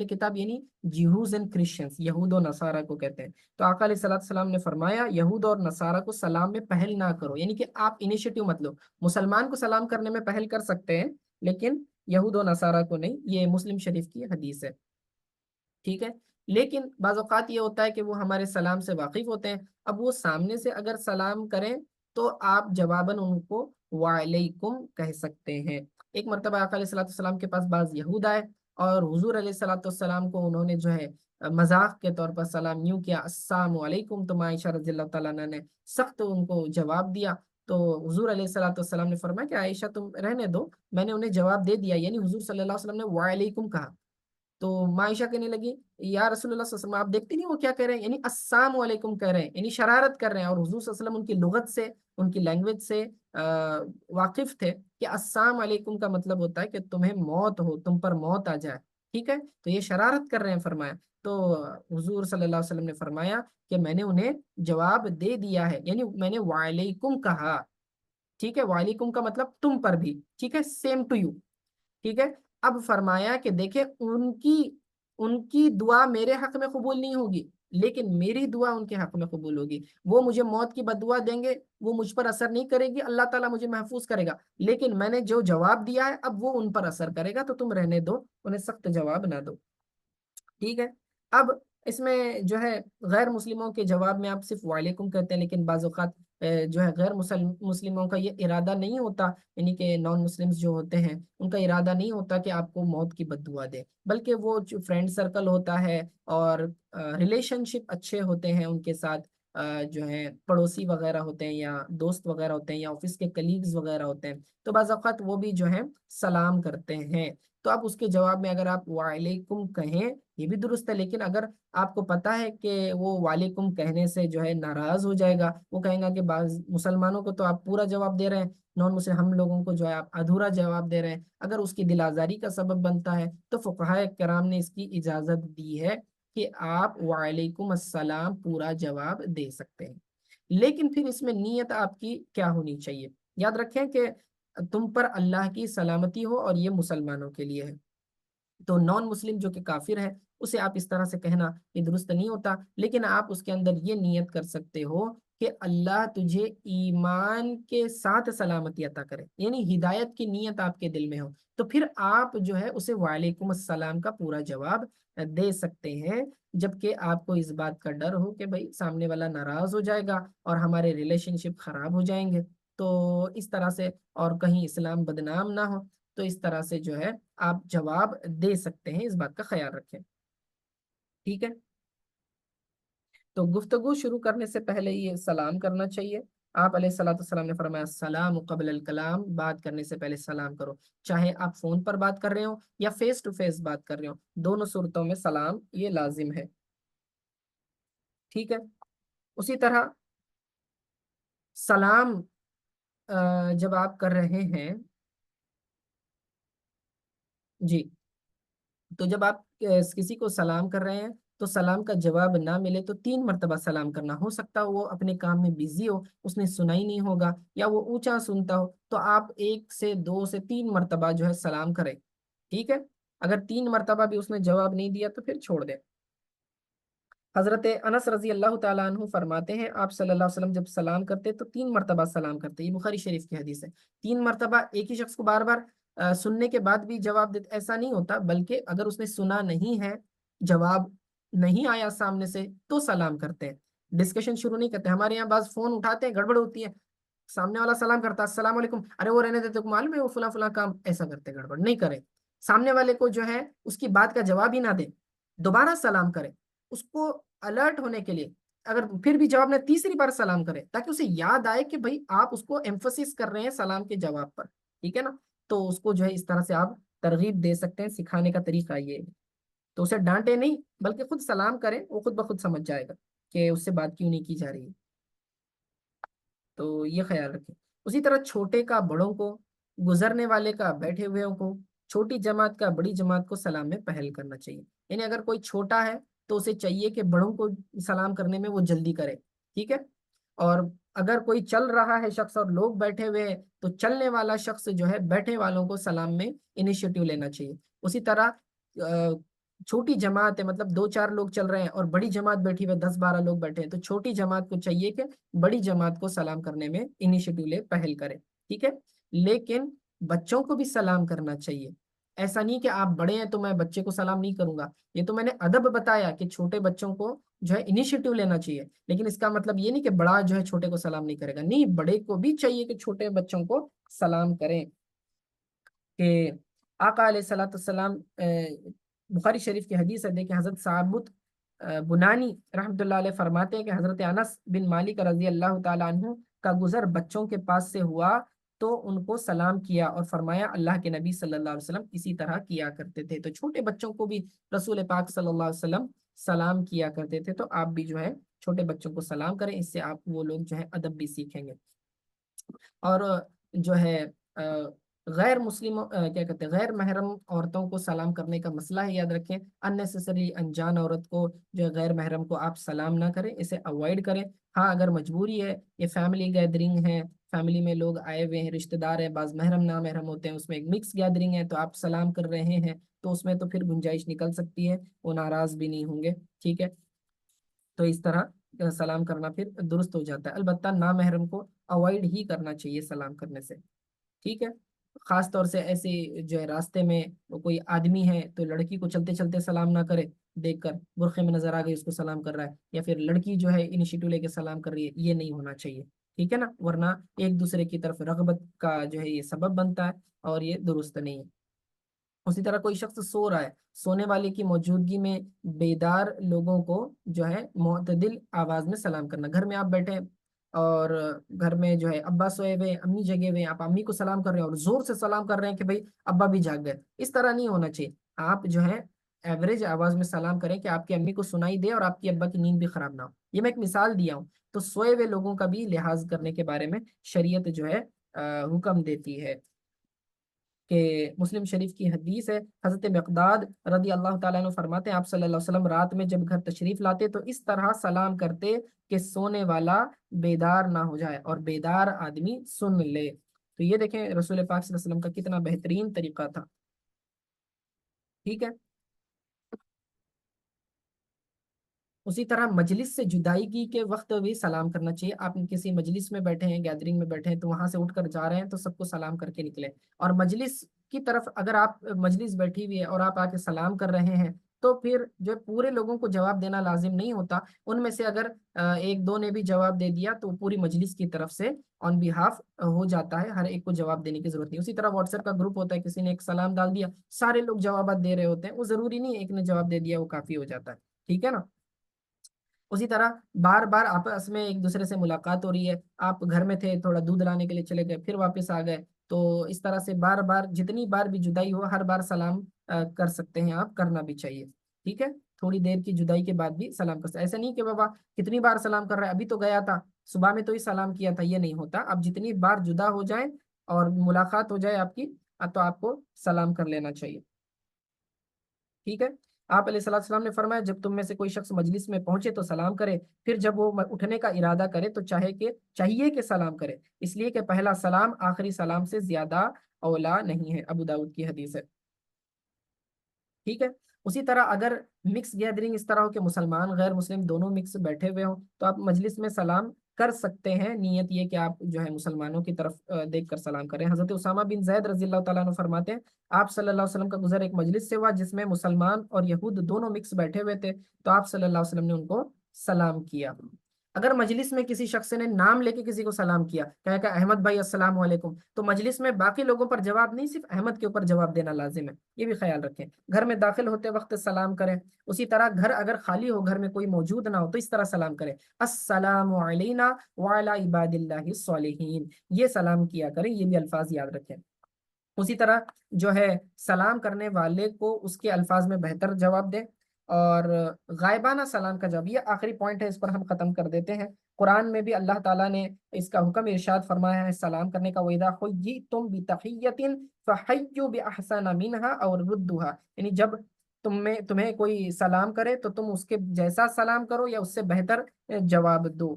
کتاب یعنی جیوز اینڈ کرسچنس، یہود و نصارہ کو کہتے ہیں. تو آقا علیہ الصلوۃ والسلام نے فرمایا یہود اور نصارہ کو سلام میں پہل نہ کرو، یعنی کہ آپ انیشیٹو مت لو. مسلمان کو سلام کرنے میں پہل کر سکتے ہیں لیکن یہود و نصارہ کو نہیں. یہ مسلم شریف کی حدیث ہے. ٹھیک ہے؟ لیکن بعض اوقات یہ ہوتا ہے کہ وہ ہمارے سلام سے واقف ہوتے ہیں. اب وہ سامنے سے اگر سلام کریں تو آپ جواباً ان کو وعلیکم کہہ سکتے ہیں. ایک مرتبہ آقا علیہ الصلوۃ والسلام کے پاس بعض یہود آئے اور حضور علیہ الصلوۃ والسلام کو انہوں نے جو ہے مذاق کے طور پر سلام یوں کیا، السلام علیکم. تو عائشہ رضی اللہ تعالیٰ عنہ نے سخت ان کو جواب دیا. تو حضور علیہ الصلوۃ والسلام نے فرمایا کہ عائشہ تم رہنے دو، میں نے انہیں جواب دے دیا. یعنی حضور صلی اللہ علیہ وسلم نے وعلیکم کہا. تو معائشہ کہنے لگی یا رسول اللہ صلی اللہ علیہ وسلم آپ دیکھتے نہیں وہ کیا کہہ رہے ہیں، یعنی السلام علیکم کہہ رہے ہیں، یعنی شرارت کر رہے ہیں. اور حضور صلی اللہ علیہ وسلم ان کی لغت سے، ان کی لینگویج سے واقف تھے کہ السلام علیکم کا مطلب ہوتا ہے کہ تمہیں موت ہو، تم پر موت آ جائے. ٹھیک ہے؟ تو یہ شرارت کر رہے ہیں فرمایا. تو حضور صلی اللہ علیہ وسلم نے فرمایا کہ میں نے انہیں جواب دے دیا ہے، یعنی میں نے وعلیکم کہا. ٹھیک ہے؟ وعلیکم کا مطلب تم پر بھی. ٹھیک ہے؟ Same to you. ٹھیک ہے؟ اب فرمایا کہ دیکھیں ان کی ان کی دعا میرے حق میں قبول نہیں ہوگی، لیکن میری دعا ان کے حق میں قبول ہوگی۔ وہ مجھے موت کی بد دعا دیں گے، وہ مجھ پر اثر نہیں کرے گی، اللہ تعالیٰ مجھے محفوظ کرے گا، لیکن میں نے جو جواب دیا ہے اب وہ ان پر اثر کرے گا، تو تم رہنے دو، انہیں سخت جواب نہ دو۔ ٹھیک ہے۔ اب اس میں جو ہے غیر مسلموں کے جواب میں آپ صرف وعلیکم کہتے ہیں، لیکن بعض اوقات جو ہے غیر مسلموں کا یہ ارادہ نہیں ہوتا، یعنی کہ نان مسلمز جو ہوتے ہیں ان کا ارادہ نہیں ہوتا کہ آپ کو موت کی بد دعا دے، بلکہ وہ جو فرینڈ سرکل ہوتا ہے اور ریلیشن شپ اچھے ہوتے ہیں ان کے ساتھ، جو ہے پڑوسی وغیرہ ہوتے ہیں یا دوست وغیرہ ہوتے ہیں یا آفس کے کلیگز وغیرہ ہوتے ہیں، تو بعض اوقات وہ بھی جو ہے سلام کرتے ہیں۔ تو آپ اس کے جواب میں اگر آپ وعلیکم کہیں یہ بھی درست ہے، لیکن اگر آپ کو پتا ہے کہ وہ وعلیکم کہنے سے جو ہے ناراض ہو جائے گا، وہ کہیں گا کہ بعض مسلمانوں کو تو آپ پورا جواب دے رہے ہیں، نان مسلم ہم لوگوں کو جو ہے آپ ادھورا جواب دے رہے ہیں، اگر اس کی دل آزاری کا سبب بنتا ہے تو فقہائے کرام نے اس کی اجازت دی ہے کہ آپ وعلیکم السلام پورا جواب دے سکتے ہیں، لیکن پھر اس میں نیت آپ کی کیا ہونی چاہیے؟ یاد رکھیں کہ تم پر اللہ کی سلامتی ہو اور یہ مسلمانوں کے لیے ہے، تو نان مسلم جو کہ کافر ہے اسے آپ اس طرح سے کہنا یہ درست نہیں ہوتا، لیکن آپ اس کے اندر یہ نیت کر سکتے ہو کہ اللہ تجھے ایمان کے ساتھ سلامتی عطا کرے، یعنی ہدایت کی نیت آپ کے دل میں ہو، تو پھر آپ جو ہے اسے وعلیکم السلام کا پورا جواب دے سکتے ہیں، جبکہ آپ کو اس بات کا ڈر ہو کہ بھائی سامنے والا ناراض ہو جائے گا اور ہمارے ریلیشن شپ خراب ہو جائیں گے، تو اس طرح سے اور کہیں اسلام بدنام نہ ہو، تو اس طرح سے جو ہے آپ جواب دے سکتے ہیں، اس بات کا خیال رکھیں۔ ٹھیک ہے۔ تو گفتگو شروع کرنے سے پہلے یہ سلام کرنا چاہیے۔ آپ علیہ الصلوۃ والسلام نے فرمایا السلام قبل الکلام، بات کرنے سے پہلے سلام کرو، چاہے آپ فون پر بات کر رہے ہو یا فیس ٹو فیس بات کر رہے ہو، دونوں صورتوں میں سلام یہ لازم ہے۔ ٹھیک ہے۔ اسی طرح سلام جب آپ کر رہے ہیں، جی، تو جب آپ کسی کو سلام کر رہے ہیں تو سلام کا جواب نہ ملے تو 3 مرتبہ سلام کرنا، ہو سکتا ہے وہ اپنے کام میں بزی ہو، اس نے سنا ہی نہیں ہوگا یا وہ اونچا سنتا ہو، تو آپ 1 سے 2 سے 3 مرتبہ جو ہے سلام کریں۔ ٹھیک ہے۔ اگر 3 مرتبہ بھی اس نے جواب نہیں دیا تو پھر چھوڑ دیں۔ حضرت انس رضی اللہ تعالیٰ عنہ فرماتے ہیں آپ صلی اللہ علیہ وسلم جب سلام کرتے تو 3 مرتبہ سلام کرتے، یہ بخاری شریف کی حدیث ہے۔ 3 مرتبہ ایک ہی شخص کو بار بار سننے کے بعد بھی جواب دیتے ایسا نہیں ہوتا، بلکہ اگر اس نے سنا نہیں ہے، جواب نہیں آیا سامنے سے، تو سلام کرتے ہیں، ڈسکشن شروع نہیں کرتے۔ ہمارے یہاں بعض فون اٹھاتے ہیں، گڑبڑ ہوتی ہے، سامنے والا سلام کرتا ہے السلام علیکم، ارے وہ رہنے دیتے کو معلوم ہے وہ فلاں فلاں کام، ایسا کرتے، گڑبڑ نہیں کریں، سامنے والے کو جو ہے اس کی بات کا جواب ہی نہ دیں، دوبارہ سلام کریں، اس کو الرٹ ہونے کے لیے، اگر پھر بھی جواب نہ، تیسری بار سلام کریں تاکہ اسے یاد آئے کہ بھائی آپ اس کو ایمفسس کر رہے ہیں سلام کے جواب پر۔ ٹھیک ہے نا؟ تو اس کو جو ہے اس طرح سے آپ ترغیب دے سکتے ہیں، سکھانے کا طریقہ یہ ہے، تو اسے ڈانٹے نہیں بلکہ خود سلام کریں، وہ خود بخود سمجھ جائے گا کہ اس سے بات کیوں نہیں کی جا رہی ہے، تو یہ خیال رکھیں۔ اسی طرح چھوٹے کا بڑوں کو، گزرنے والے کا بیٹھے ہوئے کو، چھوٹی جماعت کا بڑی جماعت کو سلام میں پہل کرنا چاہیے، یعنی اگر کوئی چھوٹا ہے تو اسے چاہیے کہ بڑوں کو سلام کرنے میں وہ جلدی کرے۔ ٹھیک ہے۔ اور اگر کوئی چل رہا ہے شخص اور لوگ بیٹھے ہوئے ہیں تو چلنے والا شخص جو ہے بیٹھے والوں کو سلام میں انیشیٹو لینا چاہیے۔ اسی طرح چھوٹی جماعت ہے، مطلب 2 4 لوگ چل رہے ہیں اور بڑی جماعت بیٹھی ہوئے 10 12 لوگ بیٹھے ہیں، تو چھوٹی جماعت کو چاہیے کہ بڑی جماعت کو سلام کرنے میں انیشیٹو لے، پہل کرے۔ ٹھیک ہے۔ لیکن بچوں کو بھی سلام کرنا چاہیے، ایسا نہیں کہ آپ بڑے ہیں تو میں بچے کو سلام نہیں کروں گا، یہ تو میں نے ادب بتایا کہ چھوٹے بچوں کو جو ہے انیشیٹو لینا چاہیے، لیکن اس کا مطلب یہ نہیں کہ بڑا جو ہے چھوٹے کو سلام نہیں کرے گا، نہیں، بڑے کو بھی چاہیے کہ چھوٹے بچوں کو سلام کریں۔ کہ آقا علیہ الصلوۃ والسلام بخاری شریف کی حدیث ہے، دیکھیں حضرت ثابت بنانی رحمۃ اللہ علیہ فرماتے ہیں کہ حضرت انس بن مالک رضی اللہ تعالیٰ عنہ کا گزر بچوں کے پاس سے ہوا تو ان کو سلام کیا اور فرمایا اللہ کے نبی صلی اللہ علیہ وسلم اسی طرح کیا کرتے تھے، تو چھوٹے بچوں کو بھی رسول پاک صلی اللہ علیہ وسلم سلام کیا کرتے تھے، تو آپ بھی جو ہے چھوٹے بچوں کو سلام کریں، اس سے آپ وہ لوگ جو ہے ادب بھی سیکھیں گے۔ اور جو ہے غیر مسلم کیا کہتے ہیں غیر محرم عورتوں کو سلام کرنے کا مسئلہ ہے، یاد رکھیں، اننیسیسری انجان عورت کو جو ہے غیر محرم کو آپ سلام نہ کریں، اسے اوائڈ کریں۔ ہاں اگر مجبوری ہے، یہ فیملی گیدرنگ ہے، فیملی میں لوگ آئے ہوئے ہیں، رشتہ دار ہیں، بعض محرم نامحرم ہوتے ہیں، اس میں ایک مکس گیدرنگ ہے، تو آپ سلام کر رہے ہیں تو اس میں تو پھر گنجائش نکل سکتی ہے، وہ ناراض بھی نہیں ہوں گے، ٹھیک ہے؟ تو اس طرح سلام کرنا پھر درست ہو جاتا ہے، البتہ نامحرم کو اوائڈ ہی کرنا چاہیے سلام کرنے سے، ٹھیک ہے؟ خاص طور سے ایسے جو ہے راستے میں وہ کوئی آدمی ہے تو لڑکی کو چلتے چلتے سلام نہ کرے، دیکھ کر برقعے میں نظر آ گئی اس کو سلام کر رہا ہے، یا پھر لڑکی جو ہے انیشیٹو لے کے سلام کر رہی ہے، یہ نہیں ہونا چاہیے، ٹھیک ہے نا؟ ورنہ ایک دوسرے کی طرف رغبت کا جو ہے یہ سبب بنتا ہے، اور یہ درست نہیں ہے۔ اسی طرح کوئی شخص سو رہا ہے، سونے والے کی موجودگی میں بیدار لوگوں کو جو ہے معتدل آواز میں سلام کرنا، گھر میں آپ بیٹھے ہیں اور گھر میں جو ہے ابا سوئے ہوئے امی جگے ہوئے، آپ امی کو سلام کر رہے ہیں اور زور سے سلام کر رہے ہیں کہ بھائی ابا بھی جاگ گئے، اس طرح نہیں ہونا چاہیے۔ آپ جو ہے ایوریج آواز میں سلام کریں کہ آپ کی امی کو سنائی دے اور آپ کی ابا کی نیند بھی خراب نہ ہو، یہ میں ایک مثال دیا ہوں۔ تو سوئے ہوئے لوگوں کا بھی لحاظ کرنے کے بارے میں شریعت جو ہے حکم دیتی ہے، کہ مسلم شریف کی حدیث ہے، حضرت مقداد رضی اللہ تعالیٰ عنہ فرماتے ہیں آپ صلی اللہ علیہ وسلم رات میں جب گھر تشریف لاتے تو اس طرح سلام کرتے کہ سونے والا بیدار نہ ہو جائے اور بیدار آدمی سن لے۔ تو یہ دیکھیں رسول پاک صلی اللہ علیہ وسلم کا کتنا بہترین طریقہ تھا، ٹھیک ہے؟ اسی طرح مجلس سے جدائیگی کے وقت بھی سلام کرنا چاہیے، آپ کسی مجلس میں بیٹھے ہیں، گیدرنگ میں بیٹھے ہیں، تو وہاں سے اٹھ کر جا رہے ہیں تو سب کو سلام کر کے نکلیں، اور مجلس کی طرف اگر آپ مجلس بیٹھی ہوئی ہے اور آپ آ کے سلام کر رہے ہیں تو پھر جو پورے لوگوں کو جواب دینا لازم نہیں ہوتا، ان میں سے اگر ایک دو نے بھی جواب دے دیا تو پوری مجلس کی طرف سے آن بیہاف ہو جاتا ہے، ہر ایک کو جواب دینے کی ضرورت نہیں۔ اسی طرح واٹس ایپ کا گروپ ہوتا ہے، کسی نے ایک سلام ڈال دیا، سارے لوگ جوابات دے رہے ہوتے ہیں، وہ ضروری نہیں ایک نے جواب دے دیا وہ کافی ہو جاتا ہے، ٹھیک ہے نا؟ اسی طرح بار بار آپس میں ایک دوسرے سے ملاقات ہو رہی ہے، آپ گھر میں تھے تھوڑا دودھ لانے کے لیے چلے گئے پھر واپس آ گئے، تو اس طرح سے بار بار جتنی بار بھی جدائی ہو ہر بار سلام کر سکتے ہیں آپ، کرنا بھی چاہیے، ٹھیک ہے؟ تھوڑی دیر کی جدائی کے بعد بھی سلام کر سکتے، ایسا نہیں کہ بابا کتنی بار سلام کر رہا ہے، ابھی تو گیا تھا صبح میں تو ہی سلام کیا تھا، یہ نہیں ہوتا، آپ جتنی بار جدا ہو جائیں اور ملاقات ہو جائے آپ کی تو آپ کو سلام کر لینا چاہیے، ٹھیک ہے؟ آپ علیہ الصلوۃ والسلام نے فرمایا جب تم میں سے کوئی شخص مجلس میں پہنچے تو سلام کرے، پھر جب وہ اٹھنے کا ارادہ کرے تو چاہیے کہ سلام کرے، اس لیے کہ پہلا سلام آخری سلام سے زیادہ اولا نہیں ہے، ابو داؤد کی حدیث ہے، ٹھیک ہے؟ اسی طرح اگر مکس گیدرنگ اس طرح ہو کہ مسلمان غیر مسلم دونوں مکس بیٹھے ہوئے ہوں تو آپ مجلس میں سلام کر سکتے ہیں، نیت یہ کہ آپ جو ہے مسلمانوں کی طرف دیکھ کر سلام کریں۔ حضرت اسامہ بن زید رضی اللہ تعالیٰ عنہ فرماتے ہیں آپ صلی اللہ علیہ وسلم کا گزر ایک مجلس سے ہوا جس میں مسلمان اور یہود دونوں مکس بیٹھے ہوئے تھے، تو آپ صلی اللہ علیہ وسلم نے ان کو سلام کیا۔ اگر مجلس میں کسی شخص نے نام لے کے کسی کو سلام کیا، کہا کہ احمد بھائی السلام علیکم، تو مجلس میں باقی لوگوں پر جواب نہیں، صرف احمد کے اوپر جواب دینا لازم ہے، یہ بھی خیال رکھیں۔ گھر میں داخل ہوتے وقت سلام کریں، اسی طرح گھر اگر خالی ہو، گھر میں کوئی موجود نہ ہو تو اس طرح سلام کریں، السلام علینا وعلی عباد اللہ الصالحین، یہ سلام کیا کریں، یہ بھی الفاظ یاد رکھیں۔ اسی طرح جو ہے سلام کرنے والے کو اس کے الفاظ میں بہتر جواب دیں، اور غائبانہ سلام کا جواب، یہ آخری پوائنٹ ہے، اس پر ہم ختم کر دیتے ہیں۔ قرآن میں بھی اللہ تعالیٰ نے اس کا حکم ارشاد فرمایا ہے سلام کرنے کا، وَإِذَا حُيِّيتُم بِتَحِيَّةٍ فَحَيُّوا بِأَحْسَنَ مِنْهَا أَوْ رُدُّوهَا، یعنی جب تمہیں کوئی سلام کرے تو تم اس کے جیسا سلام کرو یا اس سے بہتر جواب دو،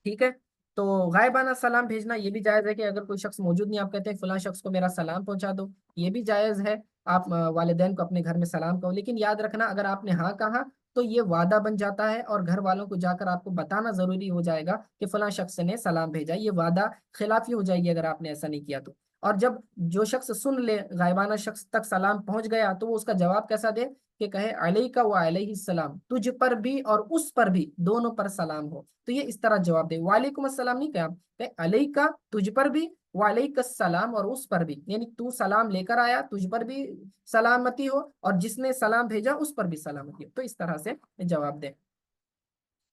ٹھیک ہے؟ تو غائبانہ سلام بھیجنا یہ بھی جائز ہے کہ اگر کوئی شخص موجود نہیں، آپ کہتے ہیں فلاں شخص کو میرا سلام پہنچا دو، یہ بھی جائز ہے، آپ والدین کو اپنے گھر میں سلام کہو، لیکن یاد رکھنا اگر آپ نے ہاں کہا تو یہ وعدہ بن جاتا ہے اور گھر والوں کو جا کر آپ کو بتانا ضروری ہو جائے گا کہ فلاں شخص نے سلام بھیجا، یہ وعدہ خلافی ہو جائے گی اگر آپ نے ایسا نہیں کیا تو۔ اور جب جو شخص سن لے غائبانہ شخص تک سلام پہنچ گیا تو وہ اس کا جواب کیسا دے، کہ کہے علیکہ و علیہ السلام، تجھ پر بھی اور اس پر بھی، دونوں پر سلام ہو، تو یہ اس طرح جواب دے، وعلیکم السلام نہیں کہا، کہ علیکہ تجھ پر بھی، وعلیک السلام اور اس پر بھی، یعنی تو سلام لے کر آیا تجھ پر بھی سلامتی ہو اور جس نے سلام بھیجا اس پر بھی سلامتی ہو، تو اس طرح سے جواب دیں۔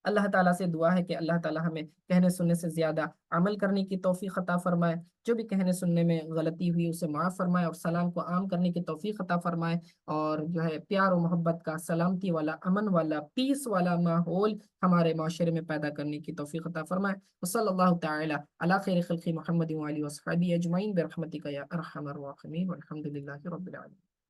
اللہ تعالیٰ سے دعا ہے کہ اللہ تعالیٰ ہمیں کہنے سننے سے زیادہ عمل کرنے کی توفیق عطا فرمائے، جو بھی کہنے سننے میں غلطی ہوئی اسے معاف فرمائے، اور سلام کو عام کرنے کی توفیق عطا فرمائے، اور جو ہے پیار و محبت کا، سلامتی والا، امن والا، پیس والا ماحول ہمارے معاشرے میں پیدا کرنے کی توفیق عطا فرمائے۔ وصلی اللہ تعالی علی خیر خلق محمد وعلی وصحبہ اجمعین برحمتک یا ارحم الراحمین، والحمد للہ رب العالمین۔